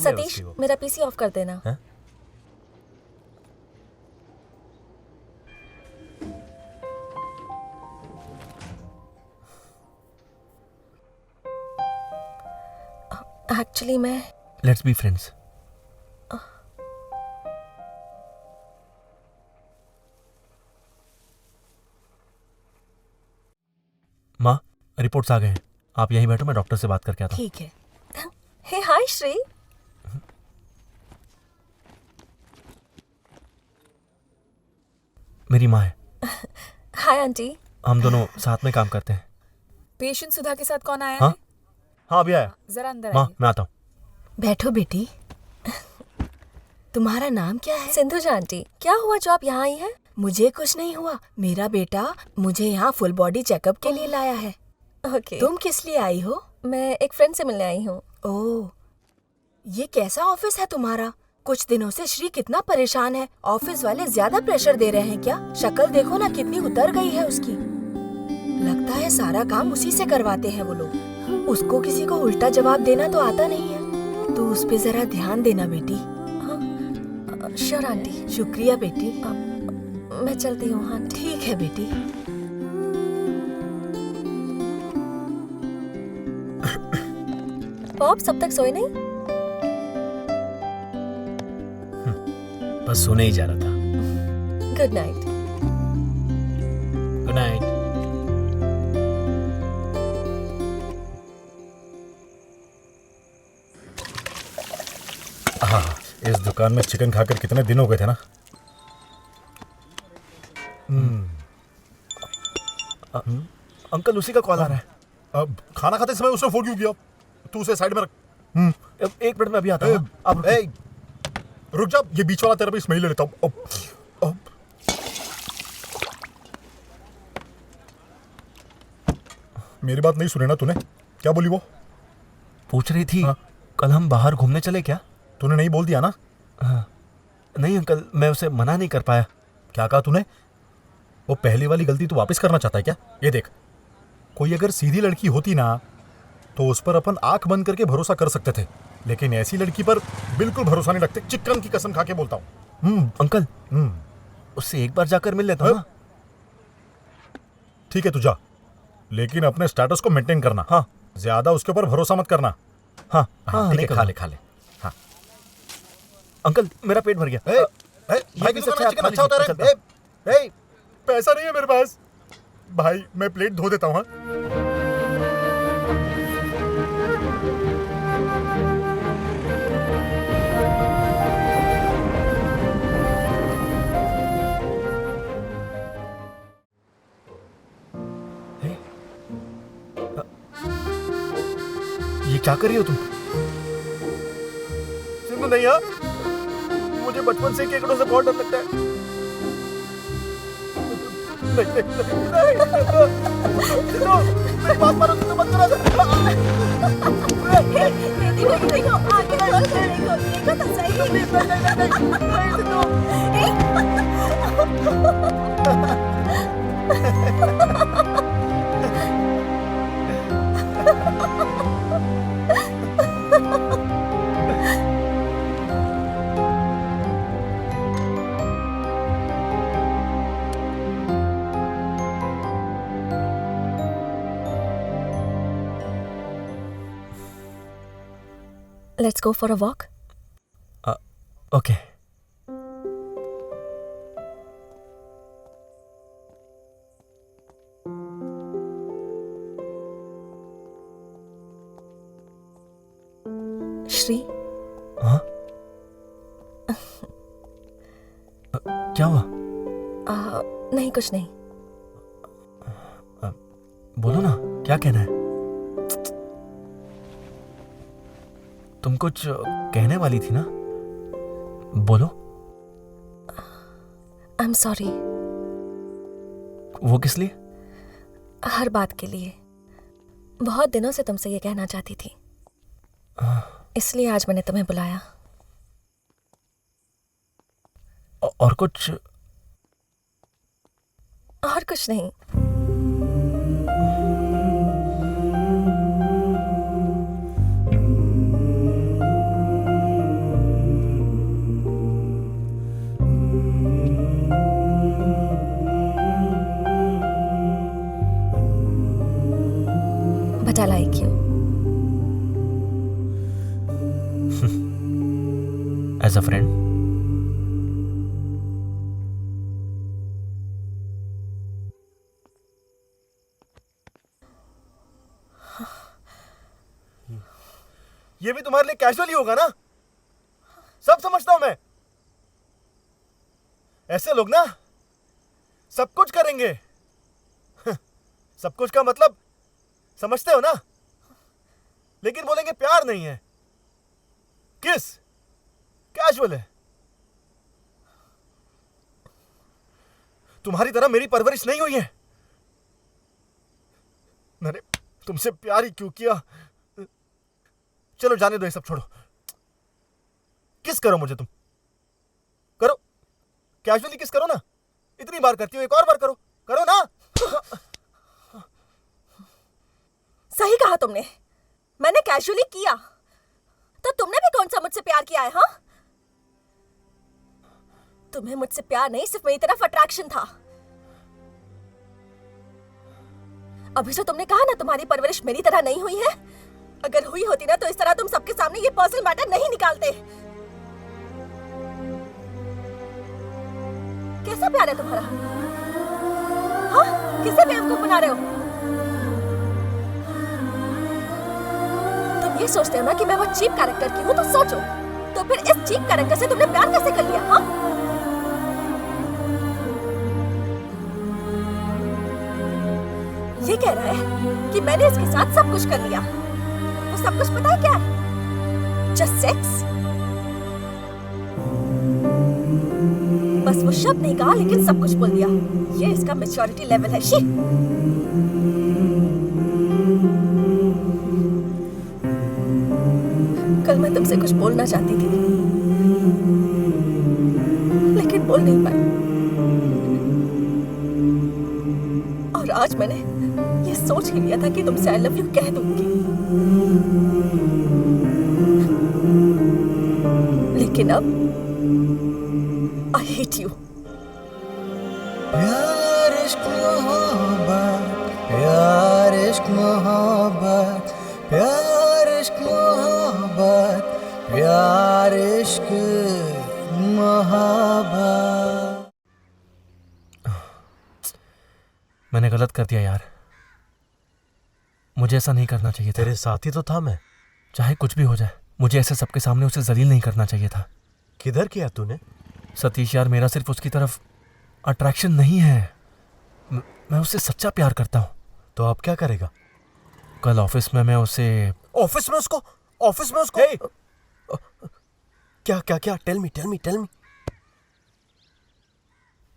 सतीश, मेरा पीसी ऑफ कर देना। है? एक्चुअली मैं लेट्स बी फ्रेंड्स। माँ, रिपोर्ट्स आ गए हैं। आप यहीं बैठो, मैं डॉक्टर से बात करके आता हूँ। ठीक है। हे हाय श्री। मेरी माँ है। Hi aunty. हम दोनों साथ में काम करते हैं। पेशेंट सुधा के साथ कौन आया हाँ? है? हाँ, अभी आया। जरा अंदर माँ, आइए। मैं आता हूँ। बैठो बेटी। तुम्हारा नाम क्या है? सिंधुजा आंटी। क्या हुआ जो आप यहाँ आई हैं? मुझे कुछ नहीं हुआ। मेरा बेटा मुझे यहाँ फुल बॉडी चेकअप के लिए लाया है। ओके। तुम किस लिए आई हो? मैं एक फ्रेंड से मिलने आई हूँ। ओह, ये कैसा ऑफिस है तुम्हारा? कुछ दिनों से श्री कितना परेशान है। ऑफिस वाले ज्यादा प्रेशर दे रहे हैं क्या? शक्ल देखो ना, कितनी उतर गई है उसकी। लगता है सारा काम उसी से करवाते हैं वो लोग। उसको किसी को उल्टा जवाब देना तो आता नहीं है। तू उस पे जरा ध्यान देना बेटी। Sure aunty. शुक्रिया बेटी। मैं चलती हूँ आंटी। ठीक है बेटी। पॉप सब तक सोए नहीं? बस सोने ही जा रहा था। Good night. Good night. हाँ, इस दुकान में चिकन खाकर कितने दिन हो गए थे ना। अंकल, उसी का कॉल आ रहा है। अब खाना खाते समय उसने फोन क्यों किया? तू उसे साइड में रख। एक मिनट में अभी आता हूँ। अब रुक जा, ये बीच वाला तेरा भी स्मेल ले लेता हूँ। अब मेरी बात नहीं सुनी ना तूने? क्या बोली वो? पूछ रही थी हाँ? कल हम बाहर घूमने चले क्या? तूने नहीं बोल दिया ना? हाँ। नहीं अंकल, मैं उसे मना नहीं कर पाया। क्या कहा तूने? वो पहली वाली गलती तू वापस करना चाहता है क्या? ये देख, कोई अगर सीधी लड़की होती ना तो उस पर अपन आंख बंद करके भरोसा कर सकते थे, लेकिन ऐसी लड़की पर बिल्कुल भरोसा नहीं रखते। चिकन की कसम खा के बोलता हूँ। अंकल, उससे एक बार जाकर मिल लेता हूँ ना। ठीक है, तू जा, लेकिन अपने स्टेटस को मेंटेन करना। हाँ, ज्यादा उसके ऊपर भरोसा मत करना। हाँ, ठीक है, नहीं खा ले। हाँ अंकल, मेरा पेट भर गया। भाई, चिकन अच्छा होता है। पैसा नहीं है मेरे पास भाई, मैं प्लेट धो देता हूँ। हाँ? ये क्या कर रही हो तुम? सिंधु नहीं यार, मुझे बचपन से केकड़ों से बहुत डर लगता है। मेरी बात मानो, सिद्धू मत करो। देखो आगे खोल कर देखो तो सही। Let's go for a walk. Okay. Shri, हाँ? क्या हुआ? नहीं कुछ नहीं। बोलो ना, क्या कहना है? तुम कुछ कहने वाली थी ना? बोलो। I am sorry. वो किस लिए? हर बात के लिए। बहुत दिनों से तुमसे ये कहना चाहती थी, इसलिए आज मैंने तुम्हें बुलाया। और कुछ? और कुछ नहीं। But I like you. As a friend? ये भी तुम्हारे लिए कैजुअल ही होगा ना? सब समझता हूं मैं। ऐसे लोग ना सब कुछ करेंगे। सब कुछ का मतलब समझते हो ना? लेकिन बोलेंगे प्यार नहीं है, किस कैजुअल है। तुम्हारी तरह मेरी परवरिश नहीं हुई है। मैंने तुमसे प्यार ही क्यों किया? चलो जाने दो, ये सब छोड़ो। किस करो मुझे, तुम करो, कैजुअली किस करो ना। इतनी बार करती हो, एक और बार करो, करो ना। सही कहा तुमने, मैंने कैजुअली किया। तो तुमने भी कौन सा मुझसे प्यार किया है? हाँ, तुम्हें मुझसे प्यार नहीं, सिर्फ मेरी तरफ अट्रैक्शन था। अभी जो तुमने कहा ना तुम्हारी परवरिश मेरी तरह नहीं हुई है, अगर हुई होती ना तो इस तरह तुम सबके सामने ये पर्सनल मैटर नहीं निकालते। कैसा प्यार है तुम्हारा? हाँ, किसे बेवकूफ बना रहे हो? तुम ये सोचते हो ना कि मैं वो चीप कैरेक्टर की हूँ, तो सोचो, तो फिर इस चीप कैरेक्टर से तुमने प्यार कैसे कर लिया? हाँ, ये कह रहा है कि मैंने इसके साथ सब कुछ कर लिया। वो सब कुछ पता है क्या है? Just sex. बस वो शब्द नहीं कहा, लेकिन सब कुछ बोल दिया। ये इसका मैच्योरिटी लेवल है। शी, कल मैं तुमसे कुछ बोलना चाहती थी, लेकिन बोल नहीं पाई। और आज मैंने ये सोच ही लिया था कि तुमसे आई लव यू कह दूंगी, लेकिन अब आई हेट यू। प्यार इश्क मोहब्बत, प्यार इश्क मोहब्बत, प्यार इश्क मोहब्बत, प्यार इश्क मोहब्बत। मैंने गलत कर दिया यार, मुझे ऐसा नहीं करना चाहिए था। तेरे साथ ही तो था मैं। चाहे कुछ भी हो जाए, मुझे ऐसे सबके सामने उसे जलील नहीं करना चाहिए था। किधर किया तूने? सतीश यार, मेरा सिर्फ उसकी तरफ अट्रैक्शन नहीं है, मैं उससे सच्चा प्यार करता हूँ। तो अब क्या करेगा? कल ऑफिस में मैं उसे ऑफिस में उसको hey! क्या क्या क्या टेल मी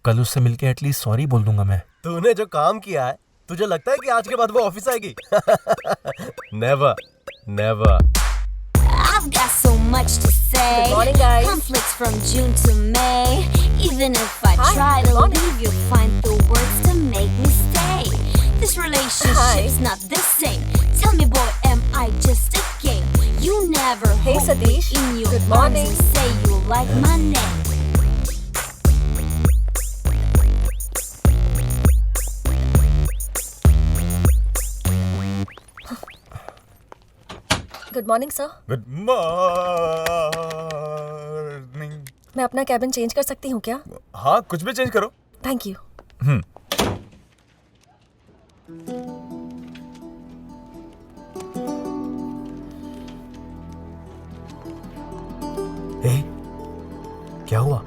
कल उससे मिलके एटलीस्ट सॉरी बोल दूंगा मैं। तूने जो काम किया है, तुझे लगता है कि आज के बाद वो ऑफिस आएगी? Never never. I've got so much to say. Good morning, guys. Conflicts from June to May. Even if I Hi, try good to morning. leave, you'll find the words to make me stay. This relationship's Hi. not the same. Tell me, boy, am I just a game? You never Hey, hold Satish. me in your Good arms morning. and say you like my name. Good morning sir. Good morning. मैं अपना कैबिन चेंज कर सकती हूँ क्या? हाँ, कुछ भी चेंज करो। Thank you. क्या हुआ?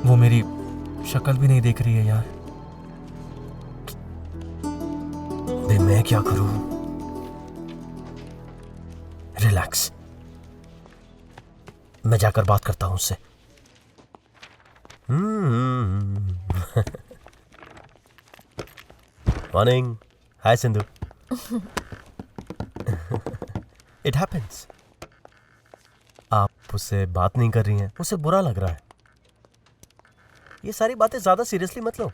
वो मेरी शक्ल भी नहीं देख रही है यार। बे मैं क्या करूं? रिलैक्स, मैं जाकर बात करता हूं उससे। Morning. Hi Sindhu. It happens. आप उससे बात नहीं कर रही हैं, उसे बुरा लग रहा है। ये सारी बातें ज्यादा सीरियसली मत लो।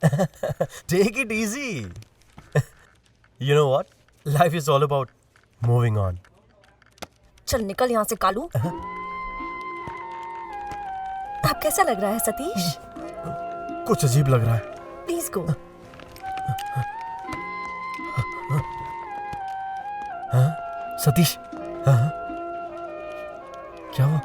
Take it easy. You know what, life is all about moving on. चल निकल यहाँ से कालू। आप कैसा लग रहा है सतीश? कुछ अजीब लग रहा है। Please go. सतीश, क्या हुआ?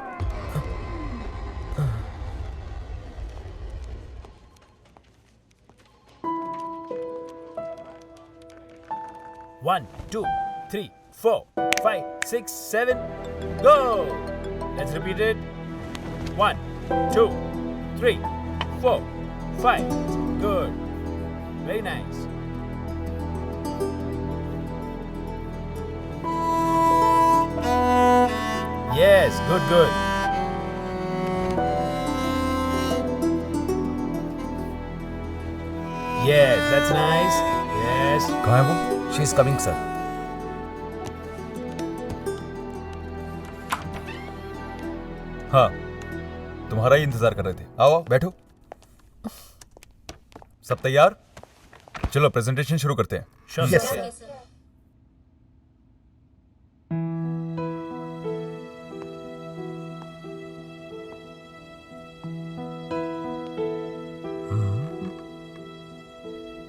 One, 2, 3, 4, 5, 6, 7, go! Let's repeat it. 1, 2, 3, 4, 5. Good. Very nice. Yes, good, good. Yes, that's nice. Yes. कहाँ है वो? She is coming sir. हाँ, तुम्हारा ही इंतजार कर रहे थे। आओ बैठो। सब तैयार? चलो प्रेजेंटेशन शुरू करते हैं। Sure. Yes, sir. sir.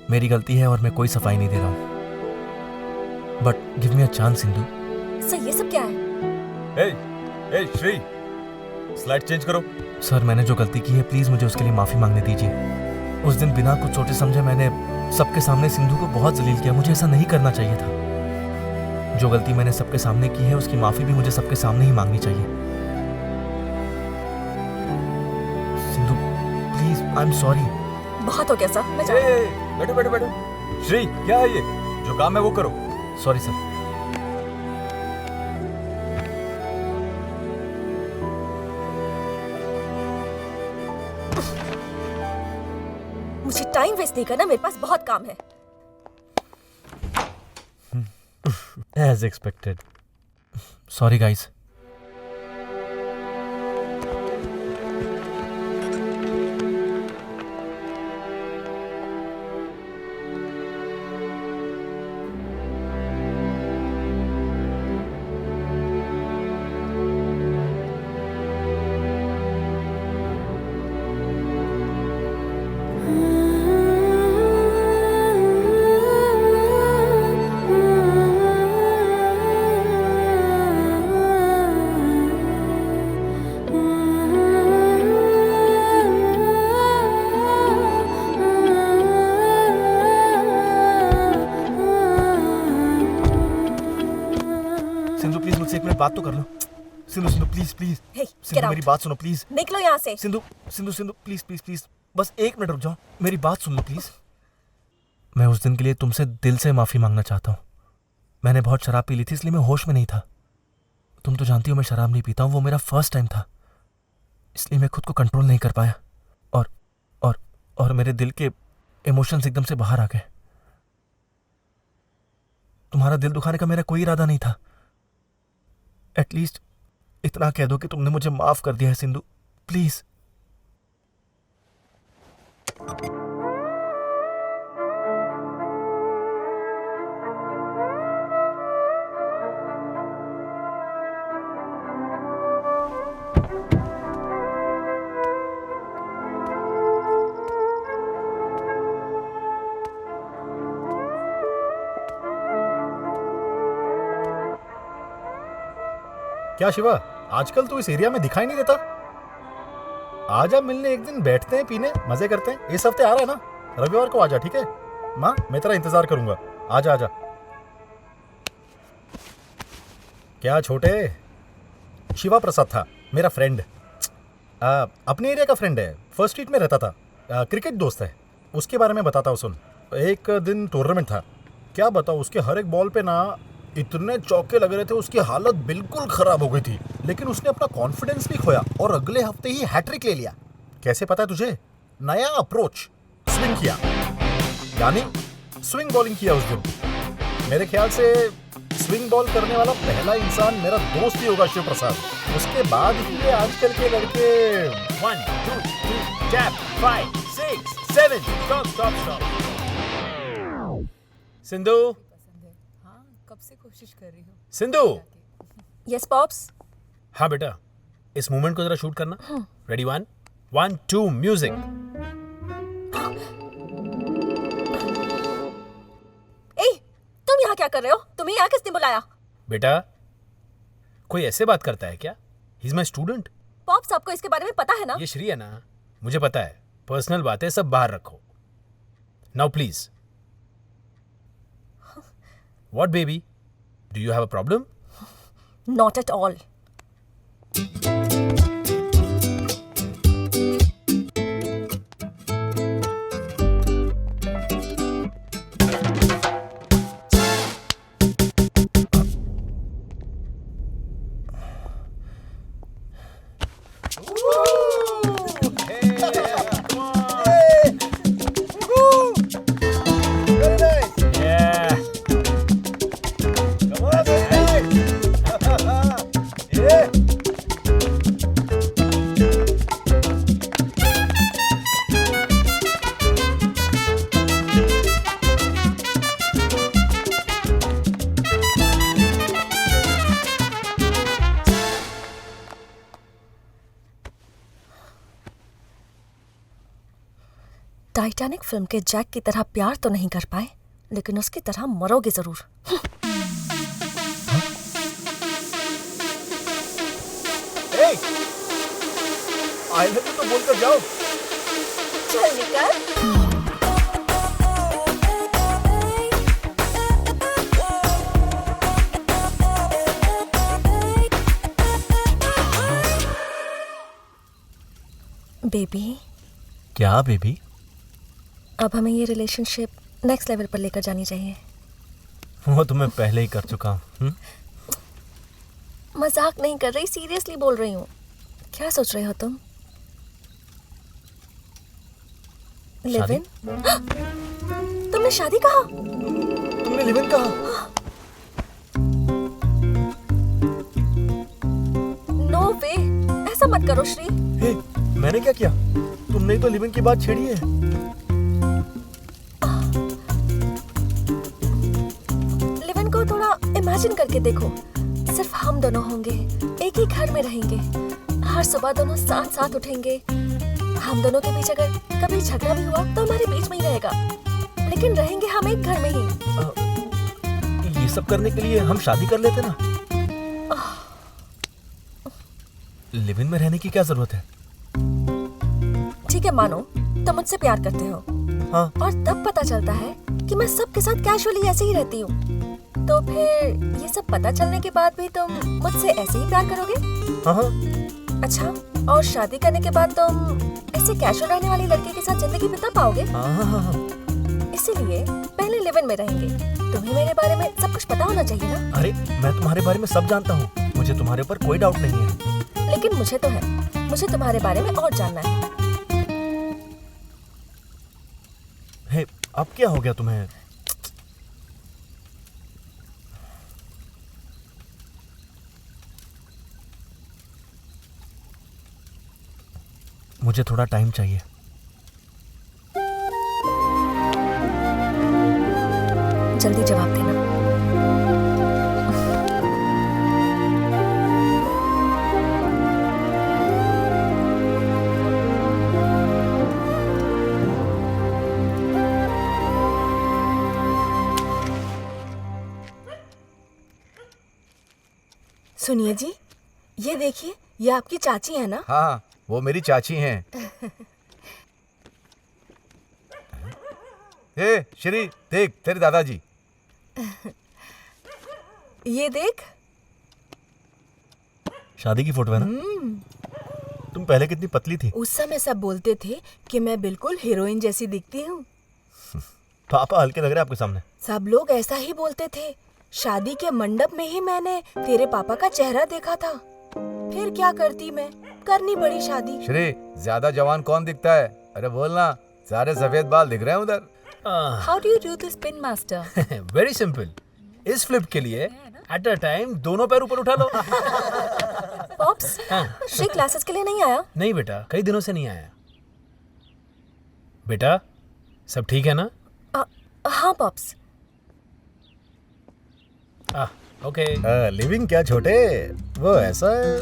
मेरी गलती है और मैं कोई सफाई नहीं दे रहा हूँ। But give me a chance Sindhu. Sir ये सब क्या है? ए श्री, स्लाइड चेंज करो। सर मैंने जो गलती की है प्लीज मुझे उसके लिए माफी मांगने दीजिए। उस दिन बिना कुछ सोचे समझे मैंने सबके सामने सिंधु को बहुत जलील किया। मुझे ऐसा नहीं करना चाहिए था। जो गलती मैंने सबके सामने की है उसकी माफी भी मुझे सबके सामने ही मांगनी चाहिए। Sindhu please, I am sorry. बहुत हो गया सर, मैं जा रही हूँ। बैठो बैठो बैठो। श्री, क्या है ये? जो काम है वो करो। Sorry sir. मुझे टाइम वेस्ट नहीं करना, मेरे पास बहुत काम है। As expected. Sorry guys. Sindhu please मुझसे एक मिनट बात तो कर लो। Sindhu Sindhu please please. Hey, get Sindhu out. मेरी बात सुनो प्लीज। निकलो यहाँ से। Sindhu Sindhu Sindhu please please please बस एक मिनट रुक जाओ, मेरी बात सुन लो प्लीज। मैं उस दिन के लिए तुमसे दिल से माफी मांगना चाहता हूँ। मैंने बहुत शराब पी ली थी इसलिए मैं होश में नहीं था। तुम तो जानती हो मैं शराब नहीं पीता हूँ, वो मेरा फर्स्ट टाइम था इसलिए मैं खुद को कंट्रोल नहीं कर पाया। और और मेरे दिल के इमोशंस एकदम से बाहर आ गए। तुम्हारा दिल दुखाने का मेरा कोई इरादा नहीं था। एटलीस्ट इतना कह दो कि तुमने मुझे माफ कर दिया है सिंधु, प्लीज। क्या शिवा, आजकल तू इस एरिया में दिखाई नहीं देता? आजा मिलने, एक दिन बैठते हैं, पीने, मजे करते हैं। इस हफ्ते आ रहा है ना? रविवार को आजा, ठीक है? माँ, मैं तेरा इंतजार करूंगा। आजा आजा। क्या छोटे? शिवा प्रसाद था मेरा फ्रेंड। अपने एरिया का फ्रेंड है, फर्स्ट स्ट्रीट में रहता था। क्रिकेट दोस्त है। उसके बारे में बताता हूँ, सुन। एक दिन टूर्नामेंट था, क्या बताओ, उसके हर एक बॉल पे ना इतने चौके लग रहे थे, उसकी हालत बिल्कुल खराब हो गई थी। लेकिन उसने अपना कॉन्फिडेंस नहीं खोया और अगले हफ्ते ही हैट्रिक ले लिया। कैसे पता है तुझे? नया अप्रोच, स्विंग किया, यानी स्विंग बॉलिंग किया उस दिन। मेरे ख्याल से स्विंग बॉल करने वाला पहला इंसान मेरा दोस्त ही होगा, शिव प्रसाद। उसके बाद ही आजकल के लड़के 1 2 3 टैप 5 6 7 स्टॉप। सिंधु, हाँ, कब से कोशिश कर रही हूँ। सिंधु। Yes pops. हाँ बेटा, इस मूवमेंट को जरा शूट करना। Ready 1 1 2 music. ए, तुम यहाँ क्या कर रहे हो? तुम्हें यहाँ किसने बुलाया? बेटा, कोई ऐसे बात करता है क्या? He is my student. Pops, आपको इसके बारे में पता है ना? ये श्री है ना, मुझे पता है। पर्सनल बातें सब बाहर रखो। Now please. What baby? Do you have a problem? Not at all. Titanic film के जैक की तरह प्यार तो नहीं कर पाए, लेकिन उसकी तरह मरोगे जरूर। आई लव यू तो बोलकर जाओ। चल निकल। बेबी, क्या बेबी? अब हमें ये रिलेशनशिप नेक्स्ट लेवल पर लेकर जानी चाहिए। वो तो मैं पहले ही कर चुका हूँ। मजाक नहीं कर रही, सीरियसली बोल रही हूँ। क्या सोच रहे हो तुम? Live in? तुमने शादी कहा? तुमने लिव इन कहा? नो वे, ऐसा मत करो श्री। हे, मैंने क्या किया? तुमने ही तो लिव इन की बात छेड़ी है। लिव इन को थोड़ा इमेजिन करके देखो। सिर्फ हम दोनों होंगे, एक ही घर में रहेंगे, हर सुबह दोनों साथ साथ उठेंगे। हम दोनों के बीच अगर कभी झगड़ा भी हुआ तो हमारे बीच में ही रहेगा, लेकिन रहेंगे हम एक घर में ही। ये सब करने के लिए हम शादी कर लेते ना। लिव इन में रहने की क्या जरूरत है? ठीक है, मानो तुम मुझसे प्यार करते हो। हाँ। और तब पता चलता है कि मैं सबके साथ कैजुअली ऐसे ही रहती हूँ, तो फिर ये सब पता चलने के बाद भी तुम मुझसे ऐसे ही प्यार करोगे? हाँ। अच्छा, और शादी करने के बाद तुम ऐसे कैजुअल रहने वाली लड़की के साथ जिंदगी बिता पाओगे? हाँ। इसीलिए पहले लिव इन में रहेंगे। तुम्हें मेरे बारे में सब कुछ पता होना चाहिए ना? अरे, मैं तुम्हारे बारे में सब जानता हूँ, मुझे तुम्हारे ऊपर कोई डाउट नहीं है। लेकिन मुझे तो है, मुझे तुम्हारे बारे में और जानना है। अब क्या हो गया तुम्हें? मुझे थोड़ा टाइम चाहिए। जल्दी जवाब देना। सुनिए जी, ये देखिए, ये आपकी चाची है ना? हाँ, वो मेरी चाची हैं। हे श्री, देख तेरे दादाजी। ये देख। शादी की फोटो है ना? तुम पहले कितनी पतली थी। उस समय सब बोलते थे कि मैं बिल्कुल हीरोइन जैसी दिखती हूँ। पापा हल्के लग रहे हैं आपके सामने। सब लोग ऐसा ही बोलते थे। शादी के मंडप में ही मैंने तेरे पापा का चेहरा देखा था। फिर क्या करती मैं, करनी पड़ी शादी। श्री, ज्यादा जवान कौन दिखता है? अरे बोलना, सारे सफेद बाल दिख रहे हैं उधर। How do you do this pin master? Very simple. इस फ्लिप के लिए एट अ टाइम दोनों पैर ऊपर उठा लो। पॉप्स, श्री क्लासेस के लिए नहीं आया? नहीं बेटा, कई दिनों से नहीं आया। बेटा सब ठीक है ना? हाँ पॉप्स। ओके। लिविंग क्या छोटे, वो ऐसा है।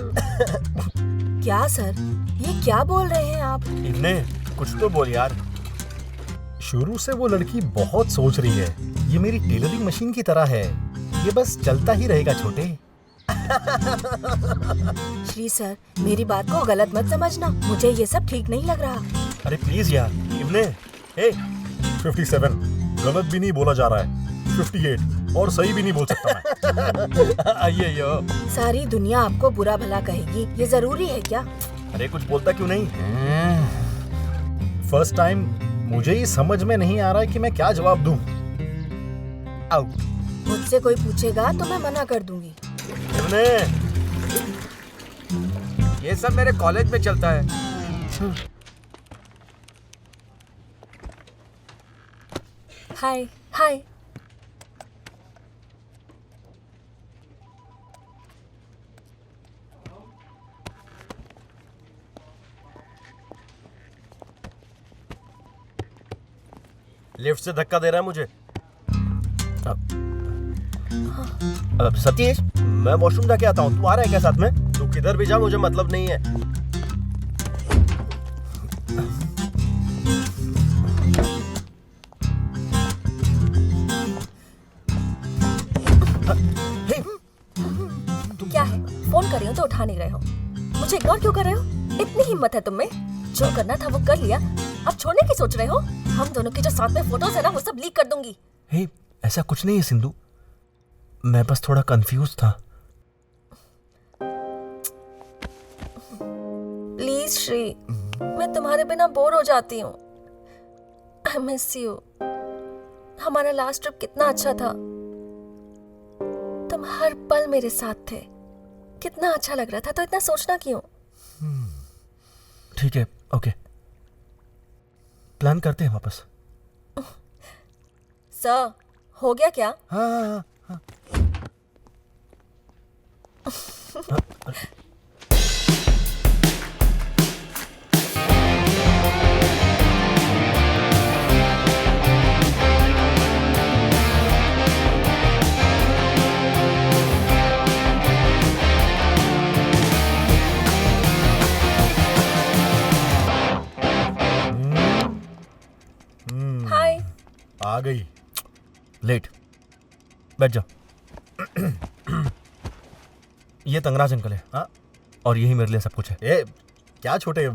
क्या सर, ये क्या बोल रहे हैं आप? इतने कुछ तो बोल यार। शुरू से वो लड़की बहुत सोच रही है। ये मेरी टेलरिंग मशीन की तरह है, ये बस चलता ही रहेगा छोटे। श्री सर, मेरी बात को गलत मत समझना, मुझे ये सब ठीक नहीं लग रहा। अरे प्लीज यार, इब्ने। ए 57 गलत भी नहीं बोला जा रहा है, 58 और सही भी नहीं बोल सकता मैं। आइए यो। सारी दुनिया आपको बुरा भला कहेगी, ये जरूरी है क्या? अरे कुछ बोलता क्यों नहीं? फर्स्ट टाइम मुझे ही समझ में नहीं आ रहा है कि मैं क्या जवाब दूं। आउट। मुझसे कोई पूछेगा तो मैं मना कर दूंगी। इब्ने, ये सब मेरे कॉलेज में चलता है। हाय हाय। लिफ्ट से धक्का दे रहा है मुझे। सतीश, मैं वॉशरूम जाके आता हूँ, तू आ रहा है क्या साथ में? तू किधर भी जा, मुझे मतलब नहीं है। क्या है, फोन कर रही हो तो उठा नहीं रहे हो? मुझे इग्नोर क्यों कर रहे हो? इतनी हिम्मत है तुम में? जो करना था वो कर लिया, अब छोड़ने की सोच रहे हो? हम दोनों की जो साथ में फोटोज है ना, वो सब लीक कर दूंगी। हे, ऐसा कुछ नहीं है सिंधु, मैं बस थोड़ा कंफ्यूज था। प्लीज श्री, मैं तुम्हारे बिना बोर हो जाती हूँ। I miss you. हमारा लास्ट ट्रिप कितना अच्छा था, तुम हर पल मेरे साथ थे, कितना अच्छा लग रहा था। तो इतना सोचना क्यों? ठीक है, ओके, प्लान करते हैं वापस। सर, हो गया क्या? हाँ। हाय। आ गई। लेट, बैठ जाओ। ये तंगराज अंकल है। हाँ, और यही मेरे लिए सब कुछ है। ए क्या छोटे,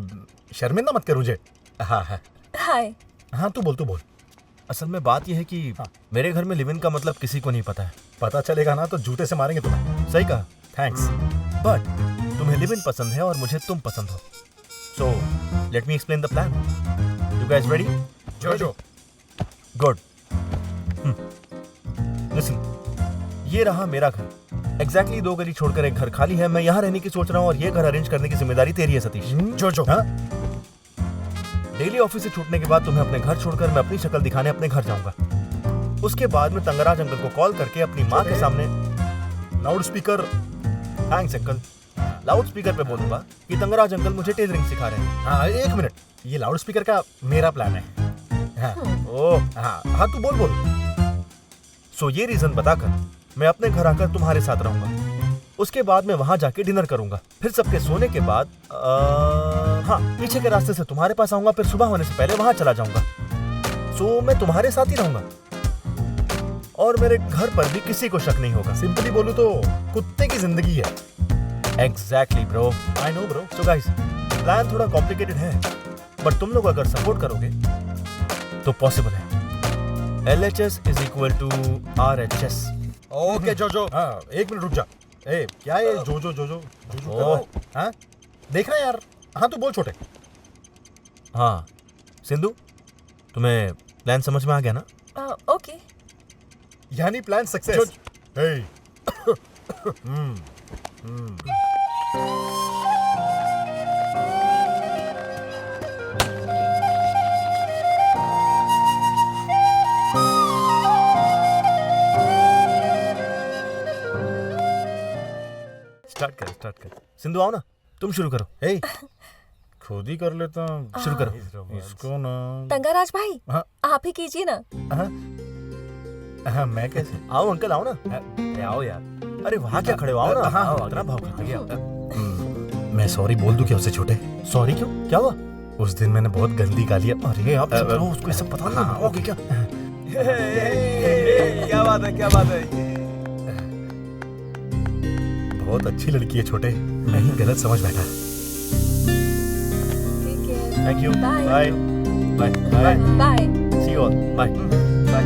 शर्मिंदा मत कर मुझे। हाँ हाँ हाय। हाँ, तू बोल। असल में बात यह है कि मेरे घर में लिव इन का मतलब किसी को नहीं पता है। पता चलेगा ना तो जूते से मारेंगे तुम्हें। सही कहा। थैंक्स। बट तुम्हें लिव इन पसंद है और मुझे तुम पसंद हो। So let me explain the plan. You guys ready? जो गुड। लिसन, ये रहा मेरा घर। एग्जैक्टली 2 गली छोड़कर एक घर खाली है। मैं यहाँ रहने की सोच रहा हूँ और ये घर अरेंज करने की जिम्मेदारी तेरी है सतीश। जो हाँ, डेली ऑफिस से छूटने के बाद तुम्हें अपने घर छोड़कर मैं अपनी शक्ल दिखाने अपने घर जाऊंगा। उसके बाद में तंगराज अंकल को कॉल करके अपनी माँ के सामने loud speaker. Thanks uncle, loud speaker पे बोलूंगा कि तंगराज अंकल मुझे टेलरिंग सिखा रहे हैं। हाँ, एक मिनट, ये लाउड स्पीकर का मेरा प्लान है। हाँ, ओह, हाँ तू बोल बोल। सो ये रीजन बताकर मैं अपने घर आकर तुम्हारे साथ रहूंगा। उसके बाद मैं वहां जाके डिनर करूंगा। फिर सबके सोने के बाद हाँ, पीछे के रास्ते से तुम्हारे पास आऊंगा। फिर सुबह होने से पहले वहां चला जाऊंगा। सो मैं तुम्हारे साथ ही रहूंगा और मेरे घर पर भी किसी को शक नहीं होगा। सिंपली बोलूं तो कुत्ते की जिंदगी है। Exactly bro, I know bro. So guys, plan थोड़ा कॉम्प्लिकेटेड है, बट तुम लोग अगर सपोर्ट करोगे तो पॉसिबल है। LHS is equal to RHS। Okay जोजो। हाँ, एक मिनट रुक जा। ए, क्या है जोजो जोजो जोजो कर रहा है? हाँ, देख रहा है यार। हाँ तू बोल छोटे। हाँ सिंधु, तुम्हें प्लान समझ में आ गया ना? ओके। यानी प्लान सक्सेस। ए, स्टार्ट कर। सिंधु आओ ना, तुम शुरू करो। ए, खुद ही कर लेता हूँ। शुरू करो। इसको ना। तंगाराज भाई, हाँ। आप ही कीजिए ना। हाँ, मैं कैसे? आओ अंकल, आओ ना। आओ यार। अरे वहाँ क्या खड़े हो, आओ ना। हाँ, आओ, इतना भाव खाता क्या? मैं सॉरी बोल दूं क्या उसे छोटे? सॉरी क्यों, क्या हुआ? उस दिन मैंने बहुत गंदी गालियाँ। अरे आप चुप रहो, उसको ये सब पता नहीं है। ओके क्या? क्या बात है, क्या बात है? बहुत अच्छी लड़की है छोटे, मैं ही गलत समझ बैठा। ठीक है। Thank you. Bye. Bye bye bye. Bye. See you all. Bye bye.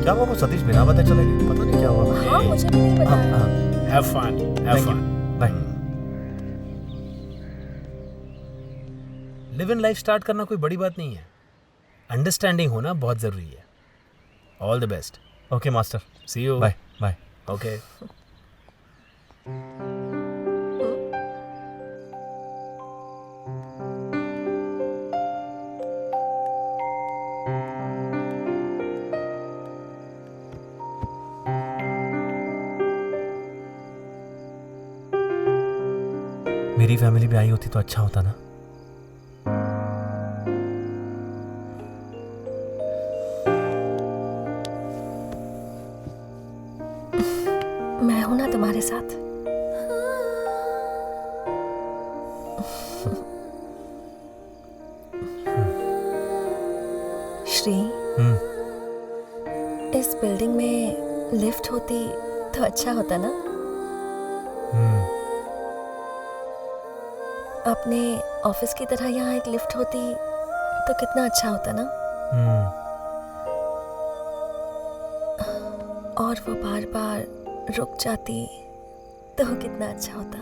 क्या हुआ, वो सतीश बिना बताए चले गए? पता नहीं क्या हुआ। हाँ, मुझे भी नहीं पता। Have fun, have fun. Bye. Live in life start करना कोई बड़ी बात नहीं है, अंडरस्टैंडिंग होना बहुत जरूरी है। All the best. Okay master, see you. Bye bye. Okay. मेरी फैमिली भी आई होती तो अच्छा होता ना। मैं हूं ना तुम्हारे साथ। श्री, इस बिल्डिंग में लिफ्ट होती तो अच्छा होता ना। अपने ऑफिस की तरह यहाँ एक लिफ्ट होती तो कितना अच्छा होता ना। और वो बार बार रुक जाती तो कितना अच्छा होता।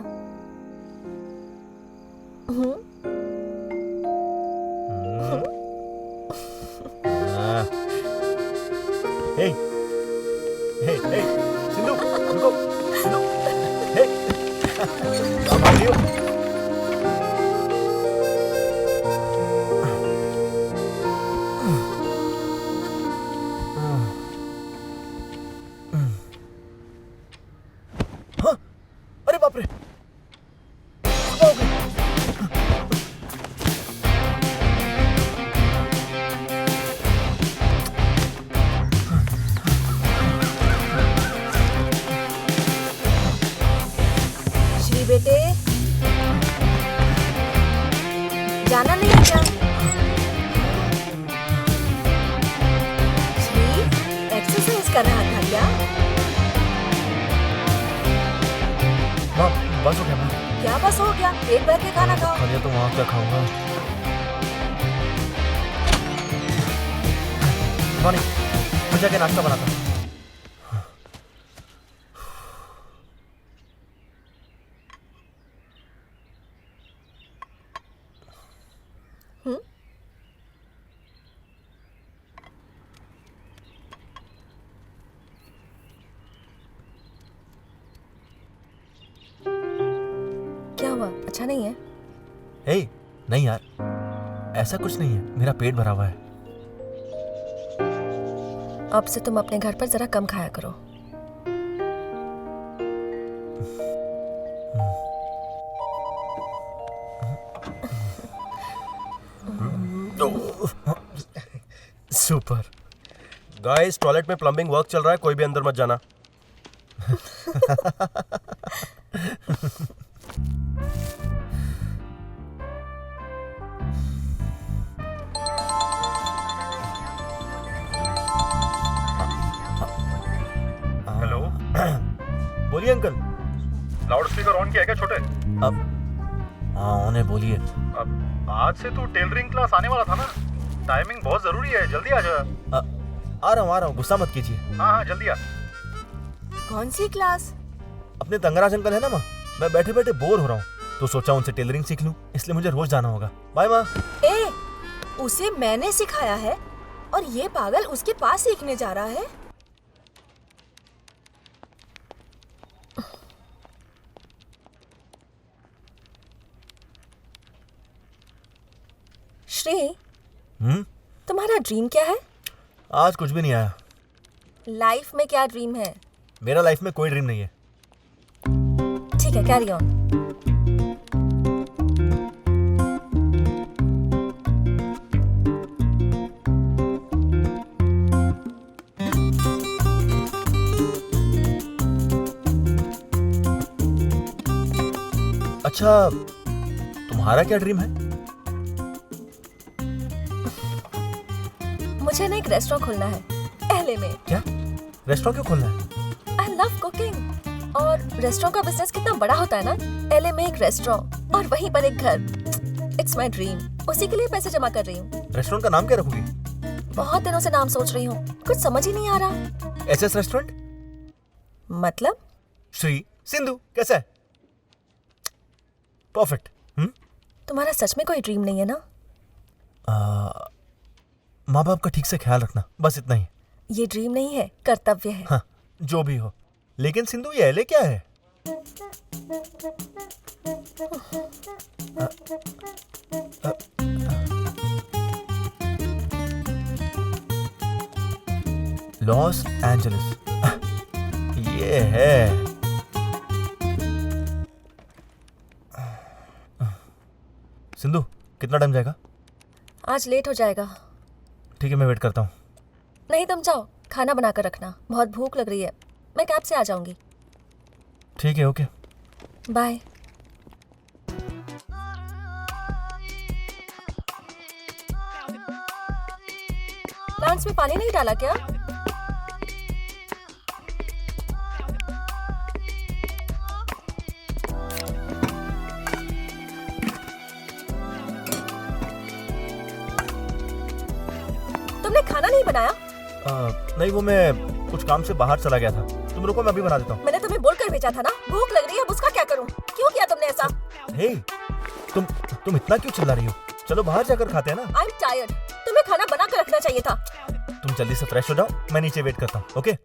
हे हे हे, सिंधु रुको, सिंधु, हे, आप आ रही हो? हाँ, अरे बाप रे, सुबह हो गई। श्री बेटे, जाना नहीं है क्या? श्री, एक्सरसाइज कर रहा था क्या? माँ, बस हो गया माँ। क्या बस हो गया? पेट भर के खाना खाओ। खालिया तो वहाँ क्या खाऊंगा? मॉर्निंग, मैं जाके नाश्ता बनाता हूँ। क्या हुआ? अच्छा नहीं है? ए, नहीं यार, ऐसा कुछ नहीं है, मेरा पेट भरा हुआ है। अब से तुम अपने घर पर जरा कम खाया करो। सुपर। गाइस, टॉयलेट में प्लम्बिंग वर्क चल रहा है, कोई भी अंदर मत जाना। हेलो, बोलिए अंकल। लाउड स्पीकर ऑन किया है क्या छोटे? अब हाँ, उन्हें बोलिए। अब आज से तू टेलरिंग क्लास आने वाला था ना? टाइमिंग बहुत जरूरी है, जल्दी आ जा। आ रहा हूँ, गुस्सा मत कीजिए। हाँ, जल्दी आ। कौन सी क्लास? अपने तंगराज अंकल है ना माँ, मैं बैठे बैठे बोर हो रहा हूँ, तो सोचा उनसे टेलरिंग सीख लूँ, इसलिए मुझे रोज जाना होगा। बाय माँ। ए, उसे मैंने सिखाया है और ये पागल उसके पास सीखने जा रहा है। श्री, तुम्हारा ड्रीम क्या है? आज कुछ भी नहीं आया। लाइफ में क्या ड्रीम है? मेरा लाइफ में कोई ड्रीम नहीं है। ठीक है, कैरी ऑन। अच्छा, तुम्हारा क्या ड्रीम है? मुझे ना एक रेस्टोरेंट खोलना है एलए में। क्या? रेस्टोरेंट क्यों खोलना है? I love cooking. और रेस्टोरेंट का बिजनेस कितना बड़ा होता है ना। एलए में एक रेस्टोरेंट और वहीं पर एक घर। It's my dream. उसी के लिए पैसे जमा कर रही हूँ। रेस्टोरेंट का नाम क्या रखोगी? बहुत दिनों से नाम सोच रही हूँ, कुछ समझ ही नहीं आ रहा। SS restaurant? मतलब? श्री सिंधु कैसा है? परफेक्ट। तुम्हारा सच में कोई ड्रीम नहीं है ना? माँ बाप का ठीक से ख्याल रखना, बस इतना ही। ये ड्रीम नहीं है, कर्तव्य है। हाँ, जो भी हो। लेकिन सिंधु, ये एलए क्या है? लॉस एंजलिस, ये है। सिंधु, कितना टाइम जाएगा? आज लेट हो जाएगा। ठीक है, मैं वेट करता हूँ। नहीं, तुम जाओ, खाना बना कर रखना, बहुत भूख लग रही है। मैं कैब से आ जाऊंगी। ठीक है, ओके। बाय। प्लांट्स में पानी नहीं डाला क्या? तुमने खाना नहीं बनाया? नहीं, वो मैं कुछ काम से बाहर चला गया था। तुम रुको, मैं अभी बना देता हूँ। मैंने तुम्हें बोलकर भेजा था ना, भूख लग रही है, अब उसका क्या करूं? क्यों किया तुमने ऐसा? हे, तुम इतना क्यों चिल्ला रही हो? चलो बाहर जाकर खाते हैं ना। I am tired. तुम्हें खाना बना कर रखना चाहिए था। तुम जल्दी से फ्रेश हो जाओ, मैं नीचे वेट करता हूँ, ओके? ए,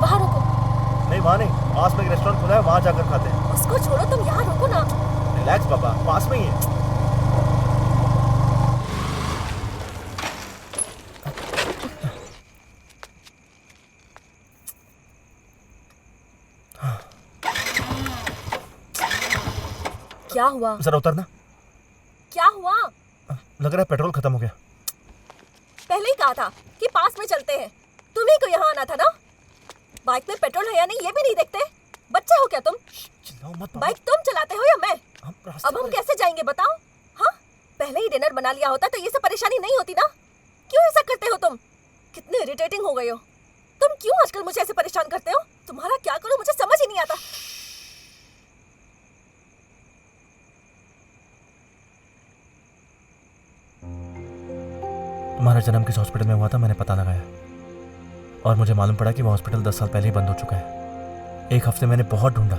वहाँ रुको। नहीं, वहाँ नहीं, पास में एक रेस्टोरेंट खुला है, वहाँ जाकर खाते हैं। उसको छोड़ो, तुम यहाँ रुको ना। रिलैक्स बाबा, पास में ही है। क्या हुआ? जरा उतरना। क्या हुआ? लग रहा है पेट्रोल खत्म हो गया। पहले ही कहा था कि पास में चलते हैं। तुम्ही को यहाँ आना था ना। बाइक में पेट्रोल है या नहीं ये भी नहीं देखते। बच्चे हो क्या तुम? चिल्लाओ मत बाबा। बाइक तुम चलाते हो या मैं? अब हम में... कैसे जाएंगे बताओ? हाँ, पहले ही डिनर बना लिया होता तो ये सब परेशानी नहीं होती ना। क्यों ऐसा करते हो तुम? कितने इरिटेटिंग हो गए हो तुम। क्यों आजकल मुझे ऐसे परेशान करते हो? तुम्हारा क्या करूं मुझे समझ ही नहीं आता। तुम्हारा जन्म किस हॉस्पिटल में हुआ था मैंने पता लगाया, और मुझे मालूम पड़ा कि वो हॉस्पिटल 10 साल पहले ही बंद हो चुका है। एक हफ्ते मैंने बहुत ढूंढा,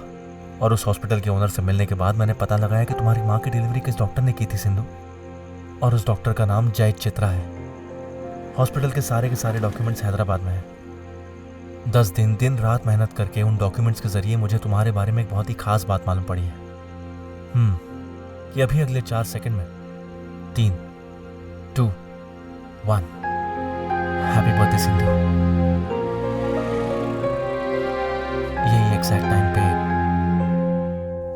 और उस हॉस्पिटल के ओनर से मिलने के बाद मैंने पता लगाया कि तुम्हारी माँ की डिलीवरी किस डॉक्टर ने की थी सिंधु, और उस डॉक्टर का नाम जय चित्रा है। हॉस्पिटल के सारे डॉक्यूमेंट्स हैदराबाद में हैं। 10 दिन दिन रात मेहनत करके उन डॉक्यूमेंट्स के जरिए मुझे तुम्हारे बारे में एक बहुत ही खास बात मालूम पड़ी है कि अभी अगले 4 सेकंड में 3, 2, 1 हैप्पी बर्थडे सिंधु। यही एग्जैक्ट टाइम पे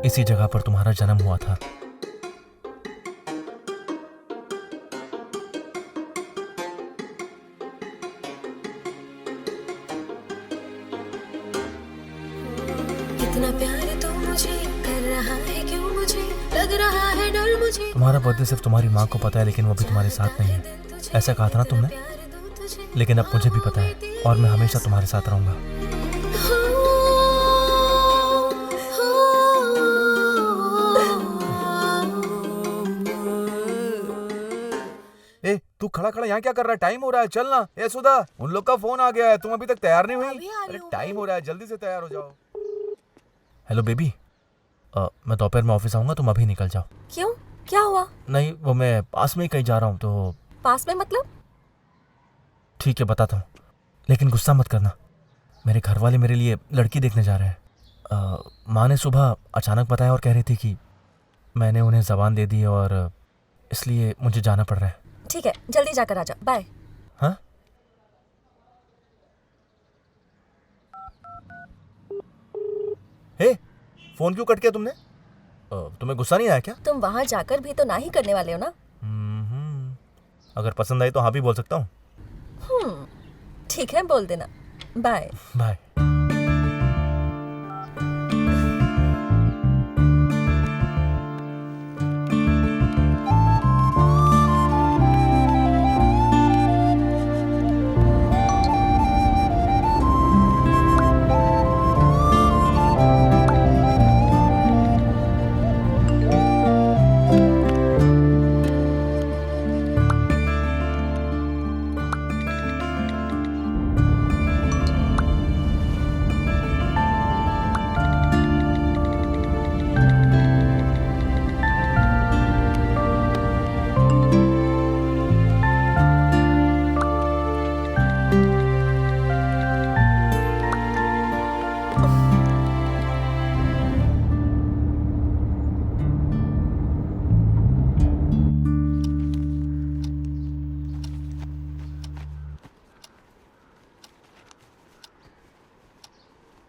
इसी जगह पर तुम्हारा जन्म हुआ था। कितना प्यार तू मुझे कर रहा है, क्यों मुझे लग रहा है डर मुझे। तुम्हारा बर्थडे सिर्फ तुम्हारी माँ को पता है, लेकिन वो भी तुम्हारे साथ नहीं है। ऐसा कहा था ना तुमने, लेकिन अब मुझे भी पता है और मैं हमेशा तुम्हारे साथ रहूंगा। ए तू खड़ा खड़ा यहाँ क्या कर रहा है? टाइम हो रहा है, चल ना। ए सुधा, उन लोग का फोन आ गया है, तुम अभी तक तैयार नहीं हुई? अरे टाइम हो रहा है, जल्दी से तैयार हो जाओ। हेलो बेबी, मैं दोपहर में ऑफिस आऊंगा, तुम अभी निकल जाओ। क्यों, क्या हुआ? नहीं, वो मैं पास में ही कहीं जा रहा हूँ तो। पास में मतलब? ठीक है बताता हूँ, लेकिन गुस्सा मत करना। मेरे घर वाले मेरे लिए लड़की देखने जा रहे हैं। माँ ने सुबह अचानक बताया और कह रही थी कि मैंने उन्हें ज़बान दे दी है और इसलिए मुझे जाना पड़ रहा है। ठीक है, जल्दी जाकर आ जा। बाय। हाँ? हे, फोन क्यों कट किया तुमने? तुम्हें गुस्सा नहीं आया क्या? तुम वहां जाकर भी तो ना ही करने वाले हो ना? अगर पसंद आई तो हाँ भी बोल सकता हूँ। ठीक है, बोल देना। Bye bye.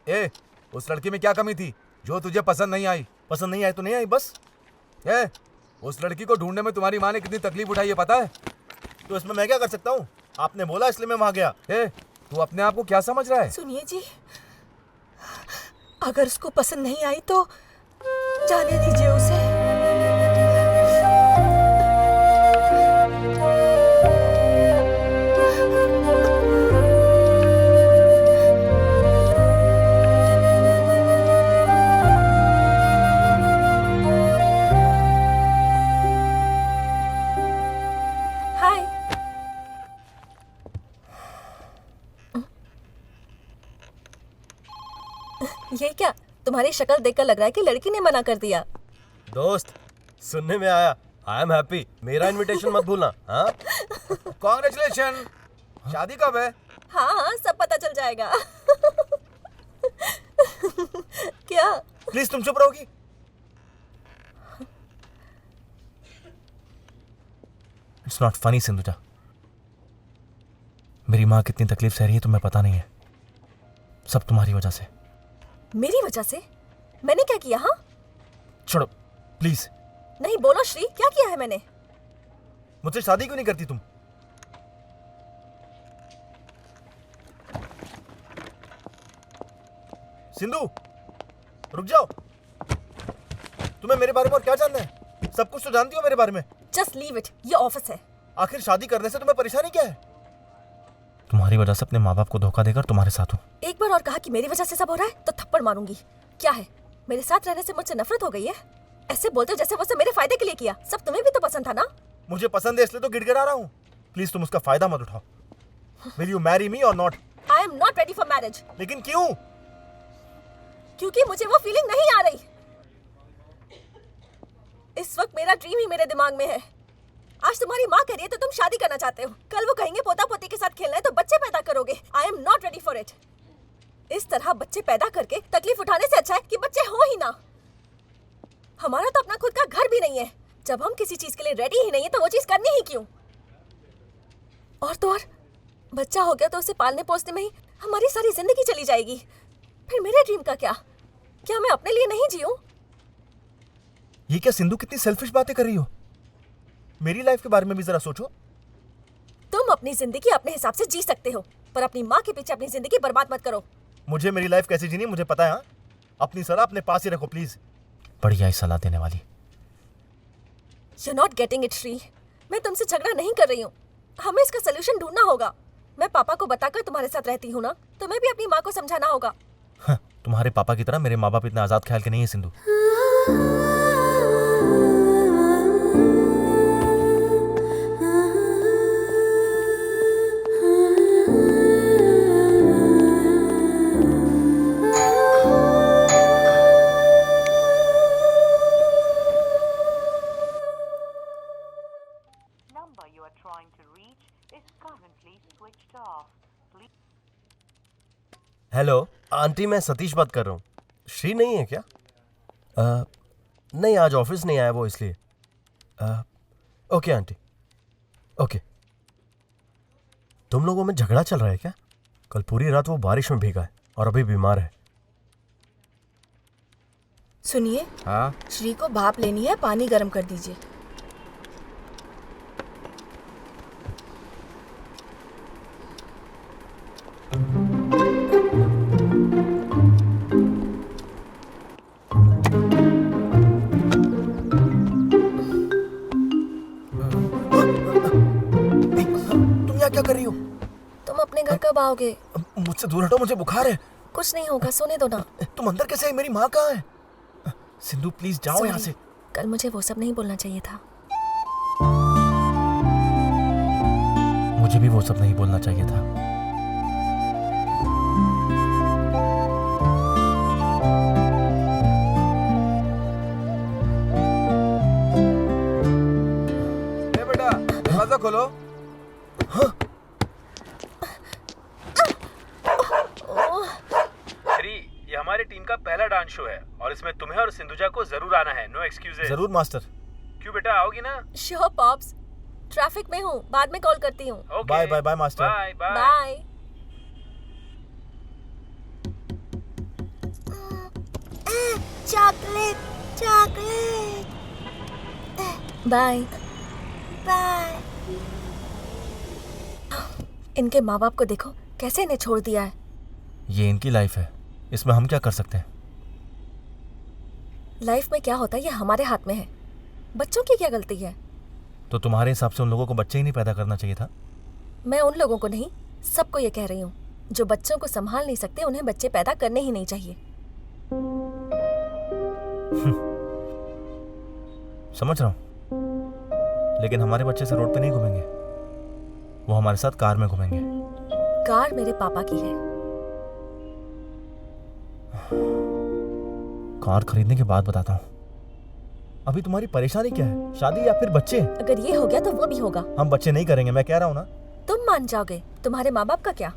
ए, उस लड़की में क्या कमी थी जो तुझे पसंद नहीं आई? पसंद नहीं आई तो नहीं आई, बस। ए, उस लड़की को ढूंढने में तुम्हारी माँ ने कितनी तकलीफ उठाई है पता है? तो इसमें मैं क्या कर सकता हूँ? आपने बोला इसलिए मैं वहां गया। ए, तू अपने आप को क्या समझ रहा है? सुनिए जी, अगर उसको पसंद नहीं आई तो जाने दीजिए उसे। ये क्या? तुम्हारी शक्ल देखकर लग रहा है कि लड़की ने मना कर दिया। दोस्त, सुनने में आया, आई एम हैप्पी। मेरा इनविटेशन मत भूलना। हाँ, कांग्रेचुलेशन। शादी कब है? हाँ, सब पता चल जाएगा। क्या? प्लीज तुम चुप रहोगी? It's not funny Sindhuja. मेरी माँ कितनी तकलीफ सह रही है तुम्हें पता नहीं है। सब तुम्हारी वजह से। मेरी वजह से? मैंने क्या किया? हाँ, छोड़ो प्लीज। नहीं, बोलो श्री, क्या किया है मैंने? मुझसे शादी क्यों नहीं करती तुम? सिंधु, रुक जाओ। तुम्हें मेरे बारे में और क्या जानना है? सब कुछ तो जानती हो मेरे बारे में। जस्ट लीव इट, ये ऑफिस है। आखिर शादी करने से तुम्हें परेशानी क्या है? तुम्हारी वजह से अपने माँ बाप को धोखा देकर तुम्हारे साथ हूँ। एक बार और कहा कि मेरी वजह से सब हो रहा है तो थप्पड़ मारूंगी। क्या है, मेरे साथ रहने से मुझसे नफरत हो गई है? ऐसे बोलते हो जैसे वो सब मेरे फायदे के लिए किया। सब तुम्हें भी तो पसंद था ना? मुझे पसंद है इसलिए तो गिड़गिड़ा रहा हूँ। प्लीज तुम उसका फायदा मत उठाओ। विल यू मैरी मी और not? I am not ready for marriage. लेकिन क्यों? क्योंकि मुझे वो फीलिंग नहीं आ रही। इस वक्त मेरा ड्रीम ही मेरे दिमाग में है। आज तुम्हारी माँ कह रही है तो तुम शादी करना चाहते हो। कल वो कहेंगे पोता पोती के साथ खेलना है तो बच्चे पैदा करोगे। I am not ready for it. इस तरह बच्चे पैदा करके तकलीफ उठाने से अच्छा है कि बच्चे हो ही ना। हमारा तो अपना खुद का घर भी नहीं है। जब हम किसी चीज के लिए रेडी ही नहीं है तो वो चीज करनी ही क्यों? और तो और बच्चा हो गया तो उसे पालने पोसने में ही हमारी सारी जिंदगी चली जाएगी। फिर मेरे ड्रीम का क्या? क्या मैं अपने लिए नहीं जीऊं? ये क्या सिंधु, कितनी सेल्फिश बातें कर रही हो? मेरी लाइफ के बारे में भी जरा सोचो। तुम अपनी जिंदगी अपने हिसाब से जी सकते हो, पर अपनी माँ के पीछे अपनी जिंदगी बर्बाद मत करो। मुझे मेरी लाइफ कैसे जीनी मुझे पता है। हाँ, अपनी सलाह अपने पास ही रखो प्लीज। बढ़िया ही सलाह देने वाली। You're not getting it, Shri. मैं तुमसे झगड़ा नहीं कर रही हूँ। हमें इसका सोल्यूशन ढूंढना होगा। मैं पापा को बताकर तुम्हारे साथ रहती हूँ ना, तुम्हें भी अपनी माँ को समझाना होगा। हाँ, तुम्हारे पापा की तरह मेरे माँ बाप इतना आजाद ख्याल के नहीं है Sindhu. Number you are trying to reach is currently switched off. Please. Hello aunty, मैं सतीश बात कर रहा हूँ। श्री नहीं है क्या? नहीं, आज ऑफिस नहीं आया वो, इसलिए। Okay aunty, okay. तुम लोगों में झगड़ा चल रहा है क्या? कल पूरी रात वो बारिश में भीगा है और अभी बीमार है। सुनिए, हाँ श्री को भाप लेनी है, पानी गर्म कर दीजिए। तुम यहाँ क्या कर रही हो? तुम अपने घर कब आओगे? मुझसे दूर हटो, मुझे बुखार है। कुछ नहीं होगा, सोने दो ना। तुम अंदर कैसे आई? मेरी माँ कहाँ है? सिंधु प्लीज जाओ Sorry, यहाँ से। कल मुझे वो सब नहीं बोलना चाहिए था। मुझे भी वो सब नहीं बोलना चाहिए था। बेटा दरवाजा खोलो। श्री, ये हमारी टीम का पहला डांस शो है और इसमें तुम्हें और सिंधुजा को जरूर आना है। No excuses. जरूर मास्टर। क्यों बेटा, आओगी ना? श्योर पॉप्स, ट्रैफिक में हूँ, बाद में कॉल करती हूँ। Okay. Bye bye bye master. Bye bye. Bye. Chocolate, chocolate. Bye Bye. इनके माँ बाप को देखो कैसे इन्हें छोड़ दिया है। ये इनकी लाइफ है, इसमें हम क्या कर सकते हैं? लाइफ में क्या होता है ये हमारे हाथ में है। बच्चों की क्या गलती है? तो तुम्हारे हिसाब से उन लोगों को बच्चे ही नहीं पैदा करना चाहिए था? मैं उन लोगों को नहीं, सबको ये कह रही हूँ जो बच्चों को संभाल नहीं सकते, उन्हें बच्चे पैदा करने ही नहीं चाहिए। समझ रहा हूँ, लेकिन हमारे बच्चे से रोड पे नहीं घूमेंगे, वो हमारे साथ कार में घूमेंगे। कार मेरे पापा की है। कार खरीदने के बाद बताता हूँ। अभी तुम्हारी परेशानी क्या है? शादी या फिर बच्चे? अगर ये हो गया तो वो भी होगा। हम बच्चे नहीं करेंगे, मैं कह रहा हूँ ना। तुम मान जाओगे, तुम्हारे माँ बाप का क्या?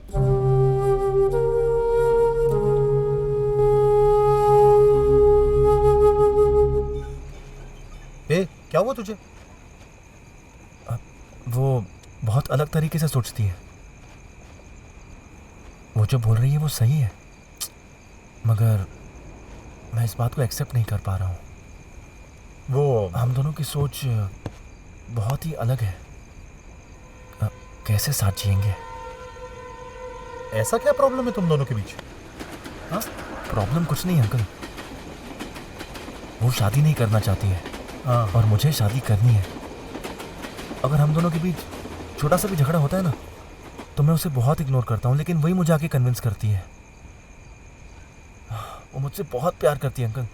क्या हुआ तुझे? वो बहुत अलग तरीके से सोचती है। वो जो बोल रही है वो सही है, मगर मैं इस बात को एक्सेप्ट नहीं कर पा रहा हूँ। वो हम दोनों की सोच बहुत ही अलग है। कैसे साथ जिएंगे? ऐसा क्या प्रॉब्लम है तुम दोनों के बीच? हाँ, प्रॉब्लम कुछ नहीं अंकल। वो शादी नहीं करना चाहती है और मुझे शादी करनी है। अगर हम दोनों के बीच छोटा सा भी झगड़ा होता है ना, तो मैं उसे बहुत इग्नोर करता हूँ, लेकिन वही मुझे आके कन्विंस करती है। वो मुझसे बहुत प्यार करती है अंकल।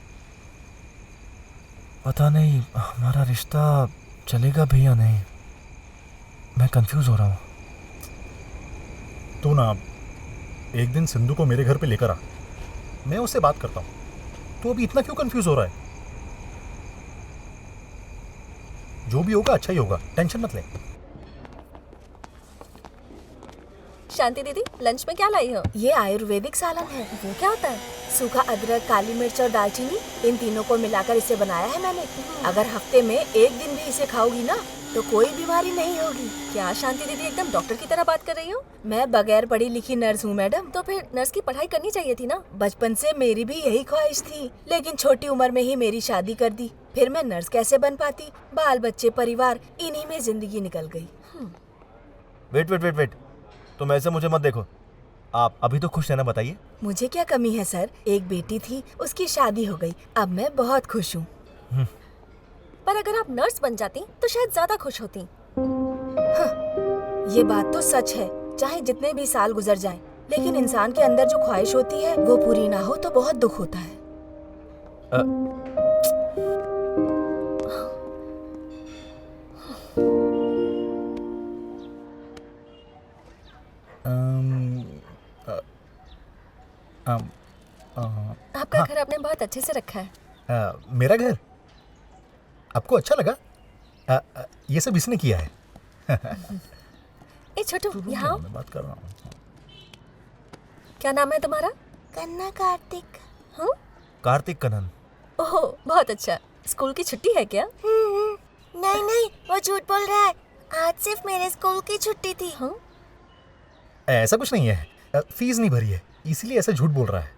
पता नहीं हमारा रिश्ता चलेगा भी या नहीं। मैं कंफ्यूज हो रहा हूँ। तू ना एक दिन सिंधु को मेरे घर पे लेकर आ, मैं उससे बात करता हूँ। तू अभी इतना क्यों कंफ्यूज हो रहा है? जो भी होगा अच्छा ही होगा, टेंशन मत ले। शांति दीदी, लंच में क्या लाई हो? ये आयुर्वेदिक सालन है। वो क्या होता है? सूखा अदरक, काली मिर्च और दालचीनी, इन तीनों को मिलाकर इसे बनाया है मैंने। अगर हफ्ते में एक दिन भी इसे खाओगी ना तो कोई बीमारी नहीं होगी। क्या शांति दीदी एकदम डॉक्टर की तरह बात कर रही हो? मैं बगैर पढ़ी लिखी नर्स हूँ मैडम। तो फिर नर्स की पढ़ाई करनी चाहिए थी ना? बचपन से मेरी भी यही ख्वाहिश थी, लेकिन छोटी उम्र में ही मेरी शादी कर दी। फिर मैं नर्स कैसे बन पाती? बाल बच्चे, परिवार, इन्हीं में जिंदगी निकल गई। वेट वेट वेट वेट, तुम ऐसे मुझे मत देखो। आप अभी तो खुश है ना, बताइए। मुझे क्या कमी है सर, एक बेटी थी, उसकी शादी हो गई, अब मैं बहुत खुश हूँ। पर अगर आप नर्स बन जाती तो शायद ज्यादा खुश होती। ये बात तो सच है, चाहे जितने भी साल गुजर जाएं, लेकिन इंसान के अंदर जो ख्वाहिश होती है वो पूरी ना हो तो बहुत दुख होता है। आपका घर आपने बहुत अच्छे से रखा है। मेरा घर आपको अच्छा लगा? ये सब इसने किया है। ए छोटू, यहाँ मैं बात कर रहा हूँ। क्या नाम है तुम्हारा? कन्ना कार्तिक। हाँ? कार्तिक कनन। ओह बहुत अच्छा। स्कूल की छुट्टी है क्या? नहीं नहीं, वो झूठ बोल रहा है, आज सिर्फ मेरे स्कूल की छुट्टी थी। हाँ? ऐसा कुछ नहीं है, फीस नहीं भरी है इसीलिए ऐसा झूठ बोल रहा है।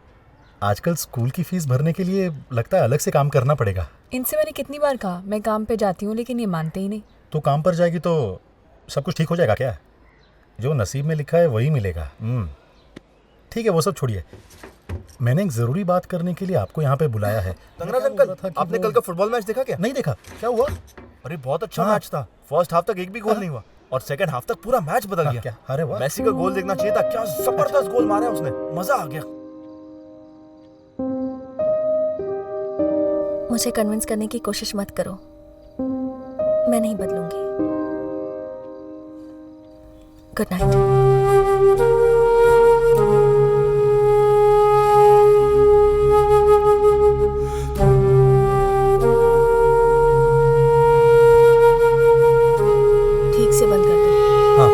आजकल स्कूल की फीस भरने के लिए लगता है अलग से काम करना पड़ेगा। इनसे मैंने कितनी बार कहा मैं काम पे जाती हूँ, लेकिन ये मानते ही नहीं। तो काम पर जाएगी तो सब कुछ ठीक हो जाएगा क्या? जो नसीब में लिखा है वही मिलेगा। ठीक है, वो सब छोड़िए। मैंने एक जरूरी बात करने के लिए आपको यहाँ पे बुलाया है। तंगराज अंकल, आपने कल का फुटबॉल मैच देखा क्या? नहीं देखा, क्या हुआ? अरे बहुत अच्छा मैच था। फर्स्ट हाफ तक एक भी गोल नहीं हुआ और सेकंड हाफ तक पूरा मैच बदल गया। क्या? अरे वाह, मेसी का गोल देखना चाहिए था, क्या जबरदस्त गोल मारा है उसने, मजा आ गया। मुझे कन्विंस करने की कोशिश मत करो, मैं नहीं बदलूंगी। Good night. ठीक से बंद कर दो। हाँ।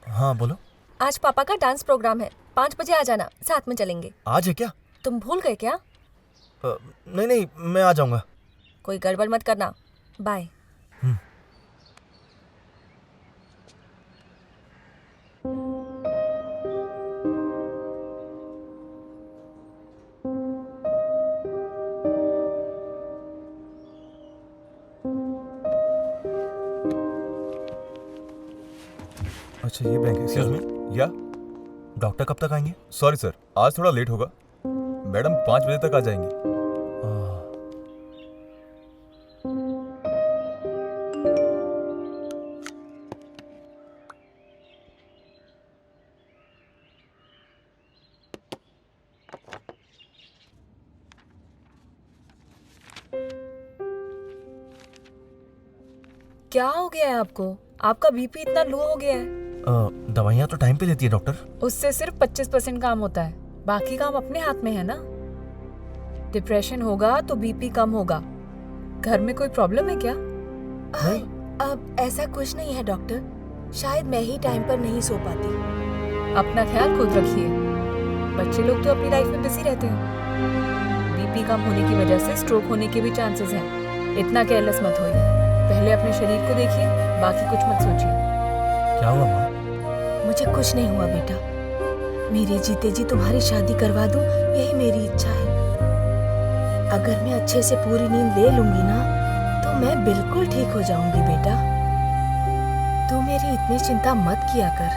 हाँ बोलो। आज पापा का डांस प्रोग्राम है, 5 बजे आ जाना, साथ में चलेंगे। आज है क्या? तुम भूल गए क्या? नहीं नहीं, मैं आ जाऊंगा। कोई गड़बड़ मत करना। बाय। अच्छा ये बैंक है। एक्सक्यूज मी, या डॉक्टर कब तक आएंगे? सॉरी सर, आज थोड़ा लेट होगा। मैडम 5 बजे तक आ जाएंगी। क्या हो गया है आपको? आपका बीपी इतना लो हो गया है। दवाइयाँ तो टाइम पे देती है डॉक्टर। उससे सिर्फ 25% काम होता है, बाकी काम अपने हाथ में है ना। डिप्रेशन होगा तो बीपी कम होगा। घर में कोई प्रॉब्लम है क्या? नहीं। अब ऐसा कुछ नहीं है डॉक्टर, शायद मैं ही टाइम पर नहीं सो पाती। अपना ख्याल खुद रखिए। बच्चे लोग तो अपनी लाइफ में बिजी रहते हैं। बीपी कम होने की वजह से स्ट्रोक होने के भी चांसेस हैं। इतना केयरलेस मत होइए। पहले अपने शरीर को देखिए, बाकी कुछ मत सोचिए। क्या हुआ माँ? मुझे कुछ नहीं हुआ बेटा, मेरे जीते जी तुम्हारी शादी करवा दूं, यही मेरी इच्छा है। अगर मैं अच्छे से पूरी नींद ले लूंगी ना तो मैं बिल्कुल ठीक हो जाऊंगी बेटा। तू मेरी इतनी चिंता मत किया कर।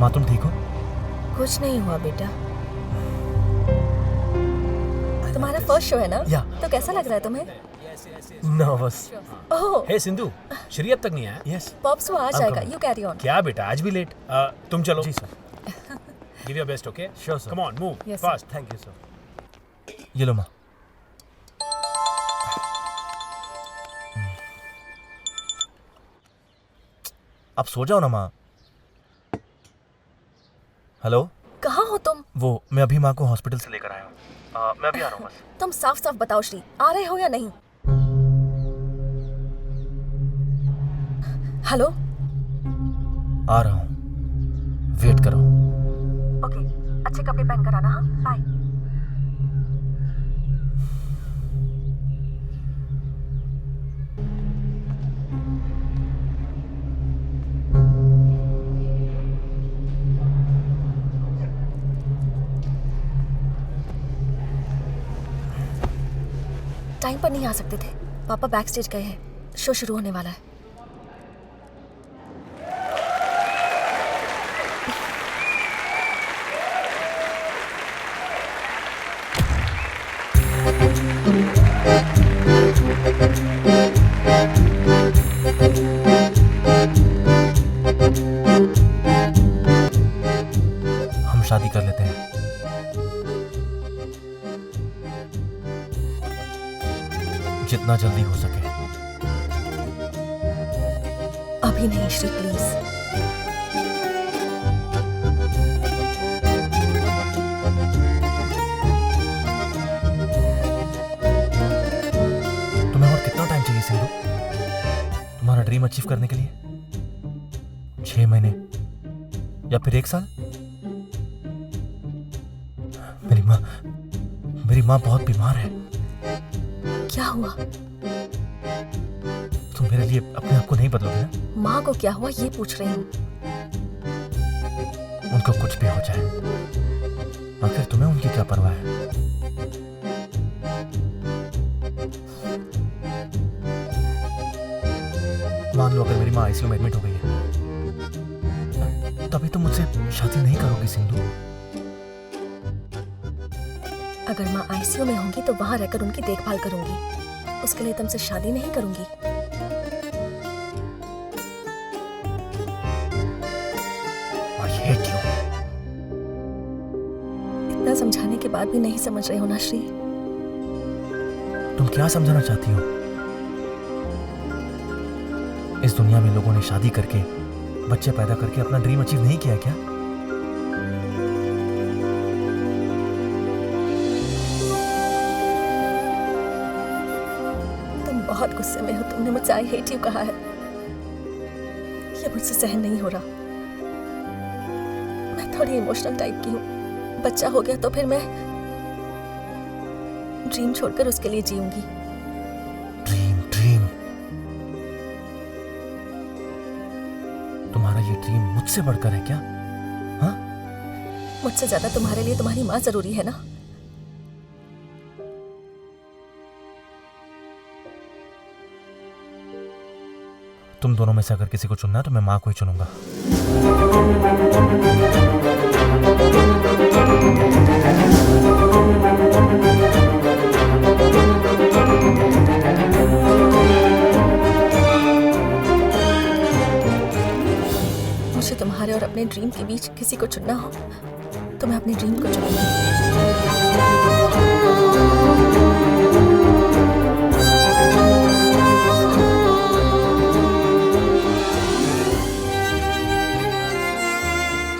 माँ तुम ठीक हो? कुछ नहीं हुआ बेटा। तुम्हारा फर्स्ट शो है ना? या। तो कैसा लग रहा है तुम्हें? नर्वस। ओह, हे सिंधु, श्री अब तक नहीं आया? यस। पॉप्स वो आ जाएगा, यू कैरी ऑन। क्या बेटा, आज भी लेट? तुम चलो। जी sir. Give your best, okay? Sure sir. Come on, move Yes, sir. Fast. Thank you sir. ये लो माँ। आप सो जाओ ना माँ। हेलो। कहाँ हो तुम? वो मैं अभी माँ को हॉस्पिटल से लेकर आया हूँ। मैं अभी आ रहा हूँ बस। तुम साफ साफ बताओ श्री, आ रहे हो या नहीं? हेलो। आ रहा हूँ, वेट करो। ओके, अच्छे कपड़े पहन कर आना। हाँ, बाय। टाइम पर नहीं आ सकते थे, पापा बैक स्टेज गए हैं, शो शुरू होने वाला है। हम शादी कर लेते हैं। जितना जल्दी हो सके। अभी नहीं श्री, प्लीज। तुम्हें और कितना टाइम चाहिए सिंधु तुम्हारा ड्रीम अचीव करने के लिए? 6 महीने या फिर 1 साल? मेरी माँ बहुत बीमार है। क्या हुआ? तुम मेरे लिए अपने आप को नहीं बदलोगे ना? माँ को क्या हुआ ये पूछ रही हूँ। उनको कुछ भी हो जाए, आखिर तुम्हें उनकी क्या परवाह है? मान लो अगर मेरी माँ आईसीयू में एडमिट हो गई है, तभी तुम मुझसे शादी नहीं करोगी सिंधु? अगर माँ आईसीयू में होंगी तो वहां रहकर उनकी देखभाल करूंगी, उसके लिए तुमसे शादी नहीं करूंगी। I hate you. इतना समझाने के बाद भी नहीं समझ रहे हो ना श्री? तुम क्या समझाना चाहती हो? इस दुनिया में लोगों ने शादी करके, बच्चे पैदा करके अपना ड्रीम अचीव नहीं किया क्या? बहुत गुस्से में हो, तुमने मुझसे आई हेट यू कहा है। ये मुझसे सहन नहीं हो रहा। मैं थोड़ी इमोशनल टाइप की हूँ। बच्चा हो गया तो फिर मैं ड्रीम छोड़कर उसके लिए जीऊंगी। ड्रीम तुम्हारा ये ड्रीम मुझसे बढ़कर है क्या? हाँ? मुझसे ज्यादा तुम्हारे लिए तुम्हारी माँ जरूरी है ना? तुम दोनों में से अगर किसी को चुनना है तो मैं माँ को ही चुनूंगा। मुझे तुम्हारे और अपने ड्रीम के बीच किसी को चुनना हो तो मैं अपने ड्रीम को चुनूंगी।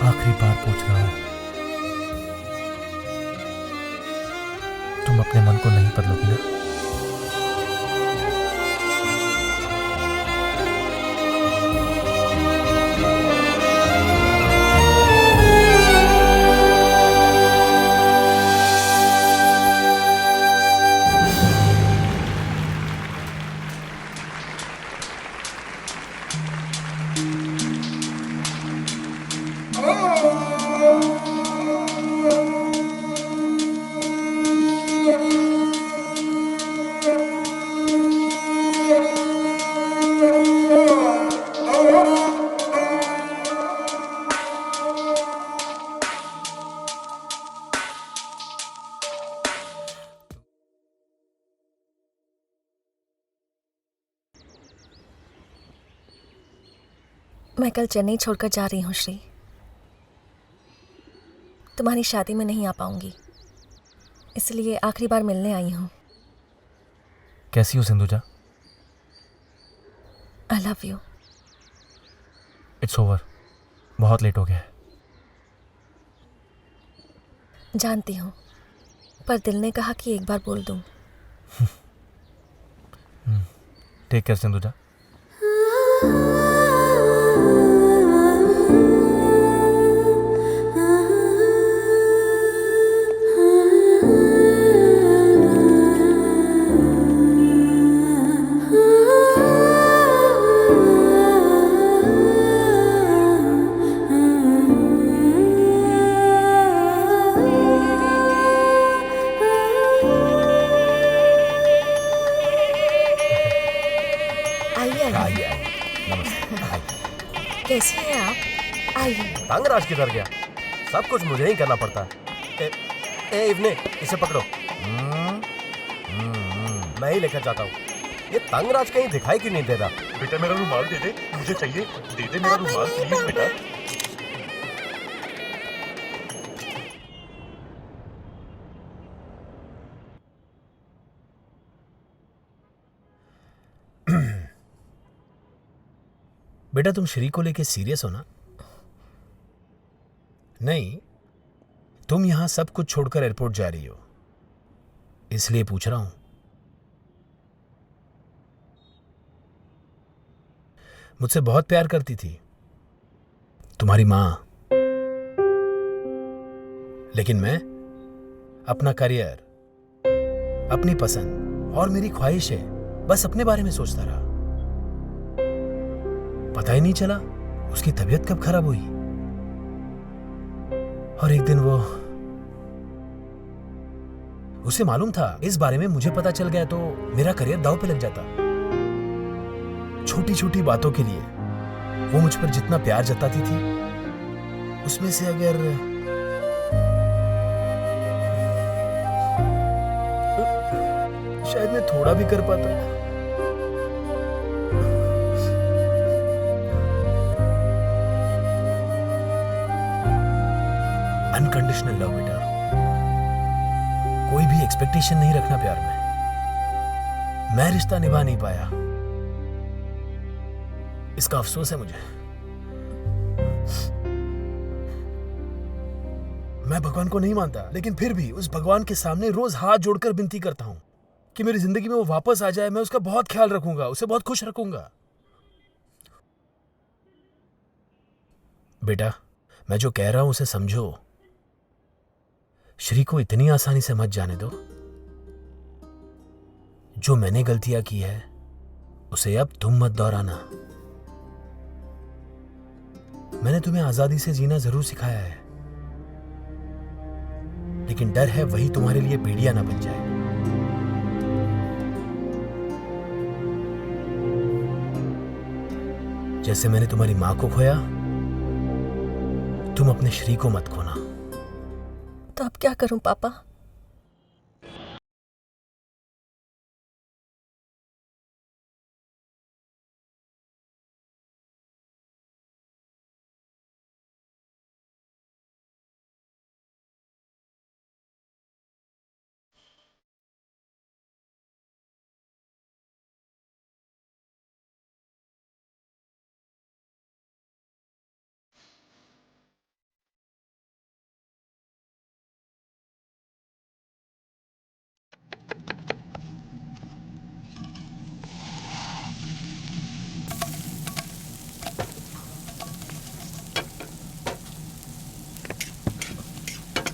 आखिरी बार पूछ रहा हूं, तुम अपने मन को नहीं बदलोगी ना? मैं कल चेन्नई छोड़कर जा रही हूँ श्री। तुम्हारी शादी में नहीं आ पाऊंगी, इसलिए आखिरी बार मिलने आई हूँ। कैसी हो Sindhuja? I love you. It's over, बहुत लेट हो गया है। जानती हूँ, पर दिल ने कहा कि एक बार बोल दूँ। Take care Sindhuja. कैसी हैं आप? आइए। तंगराज किधर गया? सब कुछ मुझे ही करना पड़ता है। ए इवने, इसे पकड़ो। मैं ही लेकर जाता हूँ। ये तंगराज कहीं दिखाई क्यों नहीं दे रहा? बेटा मेरा रुमाल दे दे, मुझे चाहिए। दे दे मेरा रुमाल प्लीज बेटा। बेटा तुम श्री को लेके सीरियस हो ना? नहीं, तुम यहां सब कुछ छोड़कर एयरपोर्ट जा रही हो, इसलिए पूछ रहा हूं। मुझसे बहुत प्यार करती थी तुम्हारी मां, लेकिन मैं अपना करियर, अपनी पसंद और मेरी ख्वाहिशें बस अपने बारे में सोचता रहा। पता ही नहीं चला उसकी तबीयत कब खराब हुई, और एक दिन उसे मालूम था इस बारे में मुझे पता चल गया तो मेरा करियर दांव पे लग जाता। छोटी छोटी बातों के लिए वो मुझ पर जितना प्यार जताती थी, उसमें से अगर शायद मैं थोड़ा भी कर पाता। अनकंडीशनल लव बेटा, कोई भी एक्सपेक्टेशन नहीं रखना प्यार में। मैं रिश्ता निभा नहीं पाया, इसका अफसोस है मुझे। मैं भगवान को नहीं मानता, लेकिन फिर भी उस भगवान के सामने रोज हाथ जोड़कर विनती करता हूं कि मेरी जिंदगी में वो वापस आ जाए। मैं उसका बहुत ख्याल रखूंगा, उसे बहुत खुश रखूंगा। बेटा मैं जो कह रहा हूं उसे समझो। श्री को इतनी आसानी से मत जाने दो। जो मैंने गलतियां की है उसे अब तुम मत दोहराना। मैंने तुम्हें आजादी से जीना जरूर सिखाया है, लेकिन डर है वही तुम्हारे लिए बेड़िया ना बन जाए। जैसे मैंने तुम्हारी मां को खोया, तुम अपने श्री को मत खोना। तो अब क्या करूं पापा?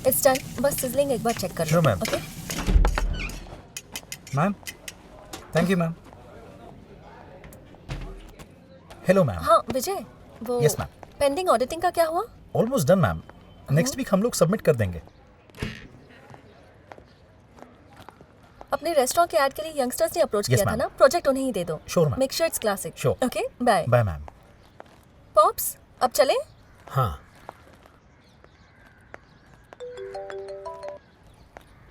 It's done. बस सिजलिंग एक बार चेक कर लो। Sure, ma'am. Okay ma'am, thank you ma'am. Hello ma'am. हाँ विजय, वो Yes, ma'am. पेंडिंग ऑडिटिंग का क्या हुआ? Almost done ma'am. Next week हम लोग सबमिट कर देंगे। अपने रेस्टोरेंट के ऐड के लिए यंगस्टर्स ने अप्रोच Yes, किया था ma'am. ना, प्रोजेक्ट उन्हें ही दे दो। Sure, ma'am. Make sure it's classic. Sure. Okay bye. Bye ma'am. Pops अब चले? हाँ।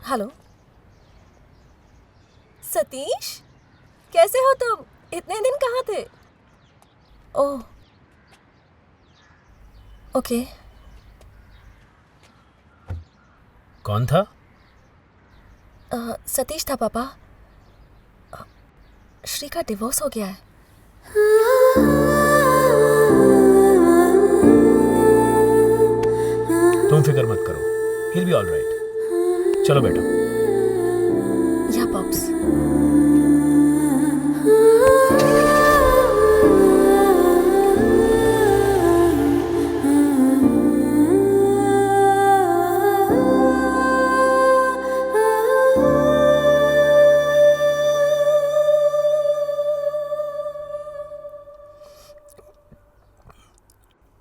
हेलो सतीश, कैसे हो तुम? इतने दिन कहाँ थे? Oh okay. कौन था? सतीश था पापा। श्री का डिवोर्स हो गया है। तुम फिक्र मत करो, He'll be all right. चलो बेटा. या पॉप्स.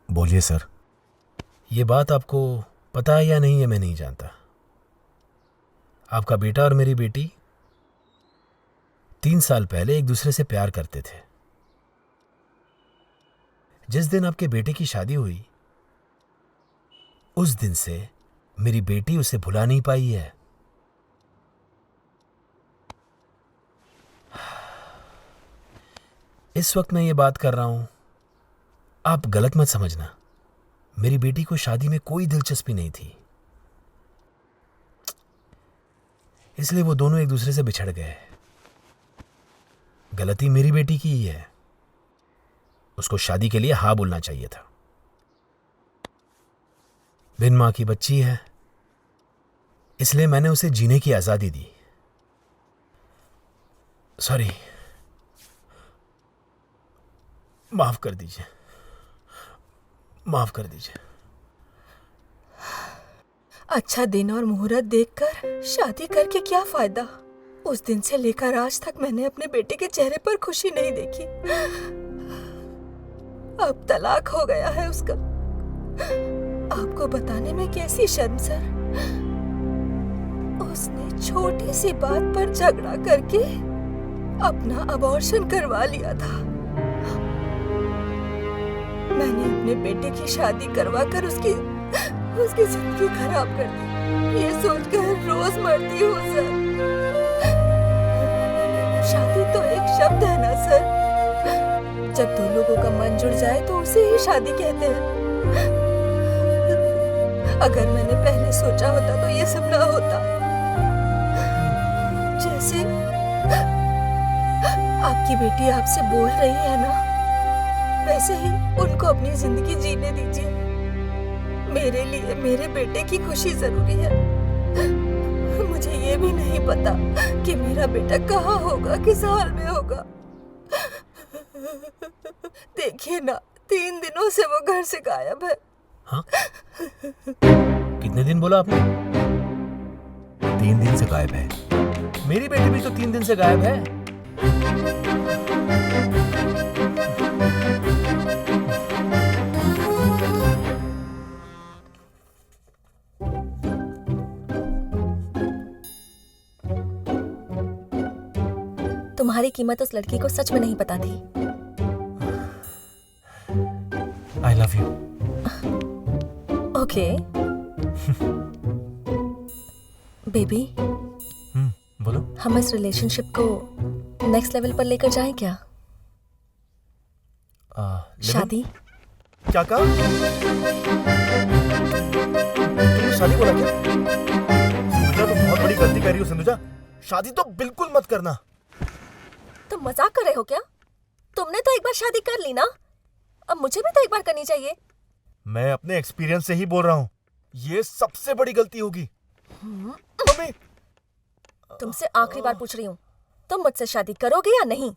बोलिए सर. ये बात आपको पता है या नहीं है मैं नहीं जानता. आपका बेटा और मेरी बेटी 3 साल पहले एक दूसरे से प्यार करते थे. जिस दिन आपके बेटे की शादी हुई उस दिन से मेरी बेटी उसे भुला नहीं पाई है. इस वक्त मैं ये बात कर रहा हूं, आप गलत मत समझना. मेरी बेटी को शादी में कोई दिलचस्पी नहीं थी, इसलिए वो दोनों एक दूसरे से बिछड़ गए. गलती मेरी बेटी की ही है. उसको शादी के लिए हाँ बोलना चाहिए था. बिन मां की बच्ची है, इसलिए मैंने उसे जीने की आजादी दी. सॉरी, माफ कर दीजिए, माफ कर दीजिए. अच्छा दिन और मुहूर्त देखकर शादी करके क्या फायदा. उस दिन से लेकर आज तक मैंने अपने बेटे के चेहरे पर खुशी नहीं देखी. अब तलाक हो गया है उसका. आपको बताने में कैसी शर्म सर. उसने छोटी सी बात पर झगड़ा करके अपना अबॉर्शन करवा लिया था. मैंने अपने बेटे की शादी करवाकर उसकी जिंदगी खराब कर दी. ये सोचकर रोज मरती हूँ सर. शादी तो एक शब्द है ना सर. जब दो लोगों का मन जुड़ जाए तो उसे ही शादी कहते हैं. अगर मैंने पहले सोचा होता तो ये सब ना होता. जैसे आपकी बेटी आपसे बोल रही है ना, वैसे ही उनको अपनी जिंदगी जीने दीजिए. मेरे लिए मेरे बेटे की खुशी जरूरी है. मुझे ये भी नहीं पता कि मेरा बेटा कहाँ होगा, किस हाल में होगा. देखिए ना, 3 दिनों से वो घर से गायब है. हाँ? कितने दिन बोला आपने? 3 दिन से गायब है. मेरी बेटी भी तो 3 दिन से गायब है. तुम्हारी कीमत उस लड़की को सच में नहीं पता थी. I love you. Okay baby, बोलो. हम इस रिलेशनशिप को नेक्स्ट लेवल पर लेकर जाएं क्या? शादी. क्या कहा? तुमने शादी बोला क्या? सिंधुजा, तुम बहुत बड़ी गलती कर रही हो सिंधुजा. शादी तो बिल्कुल मत करना. तुम मजाक कर रहे हो क्या? तुमने तो एक बार शादी कर ली ना, अब मुझे भी तो एक बार करनी चाहिए. मैं अपने एक्सपीरियंस से ही बोल रहा हूँ. ये सबसे बड़ी गलती होगी. मम्मी, तुमसे आखिरी बार पूछ रही हूँ, तुम मुझसे शादी करोगे या नहीं?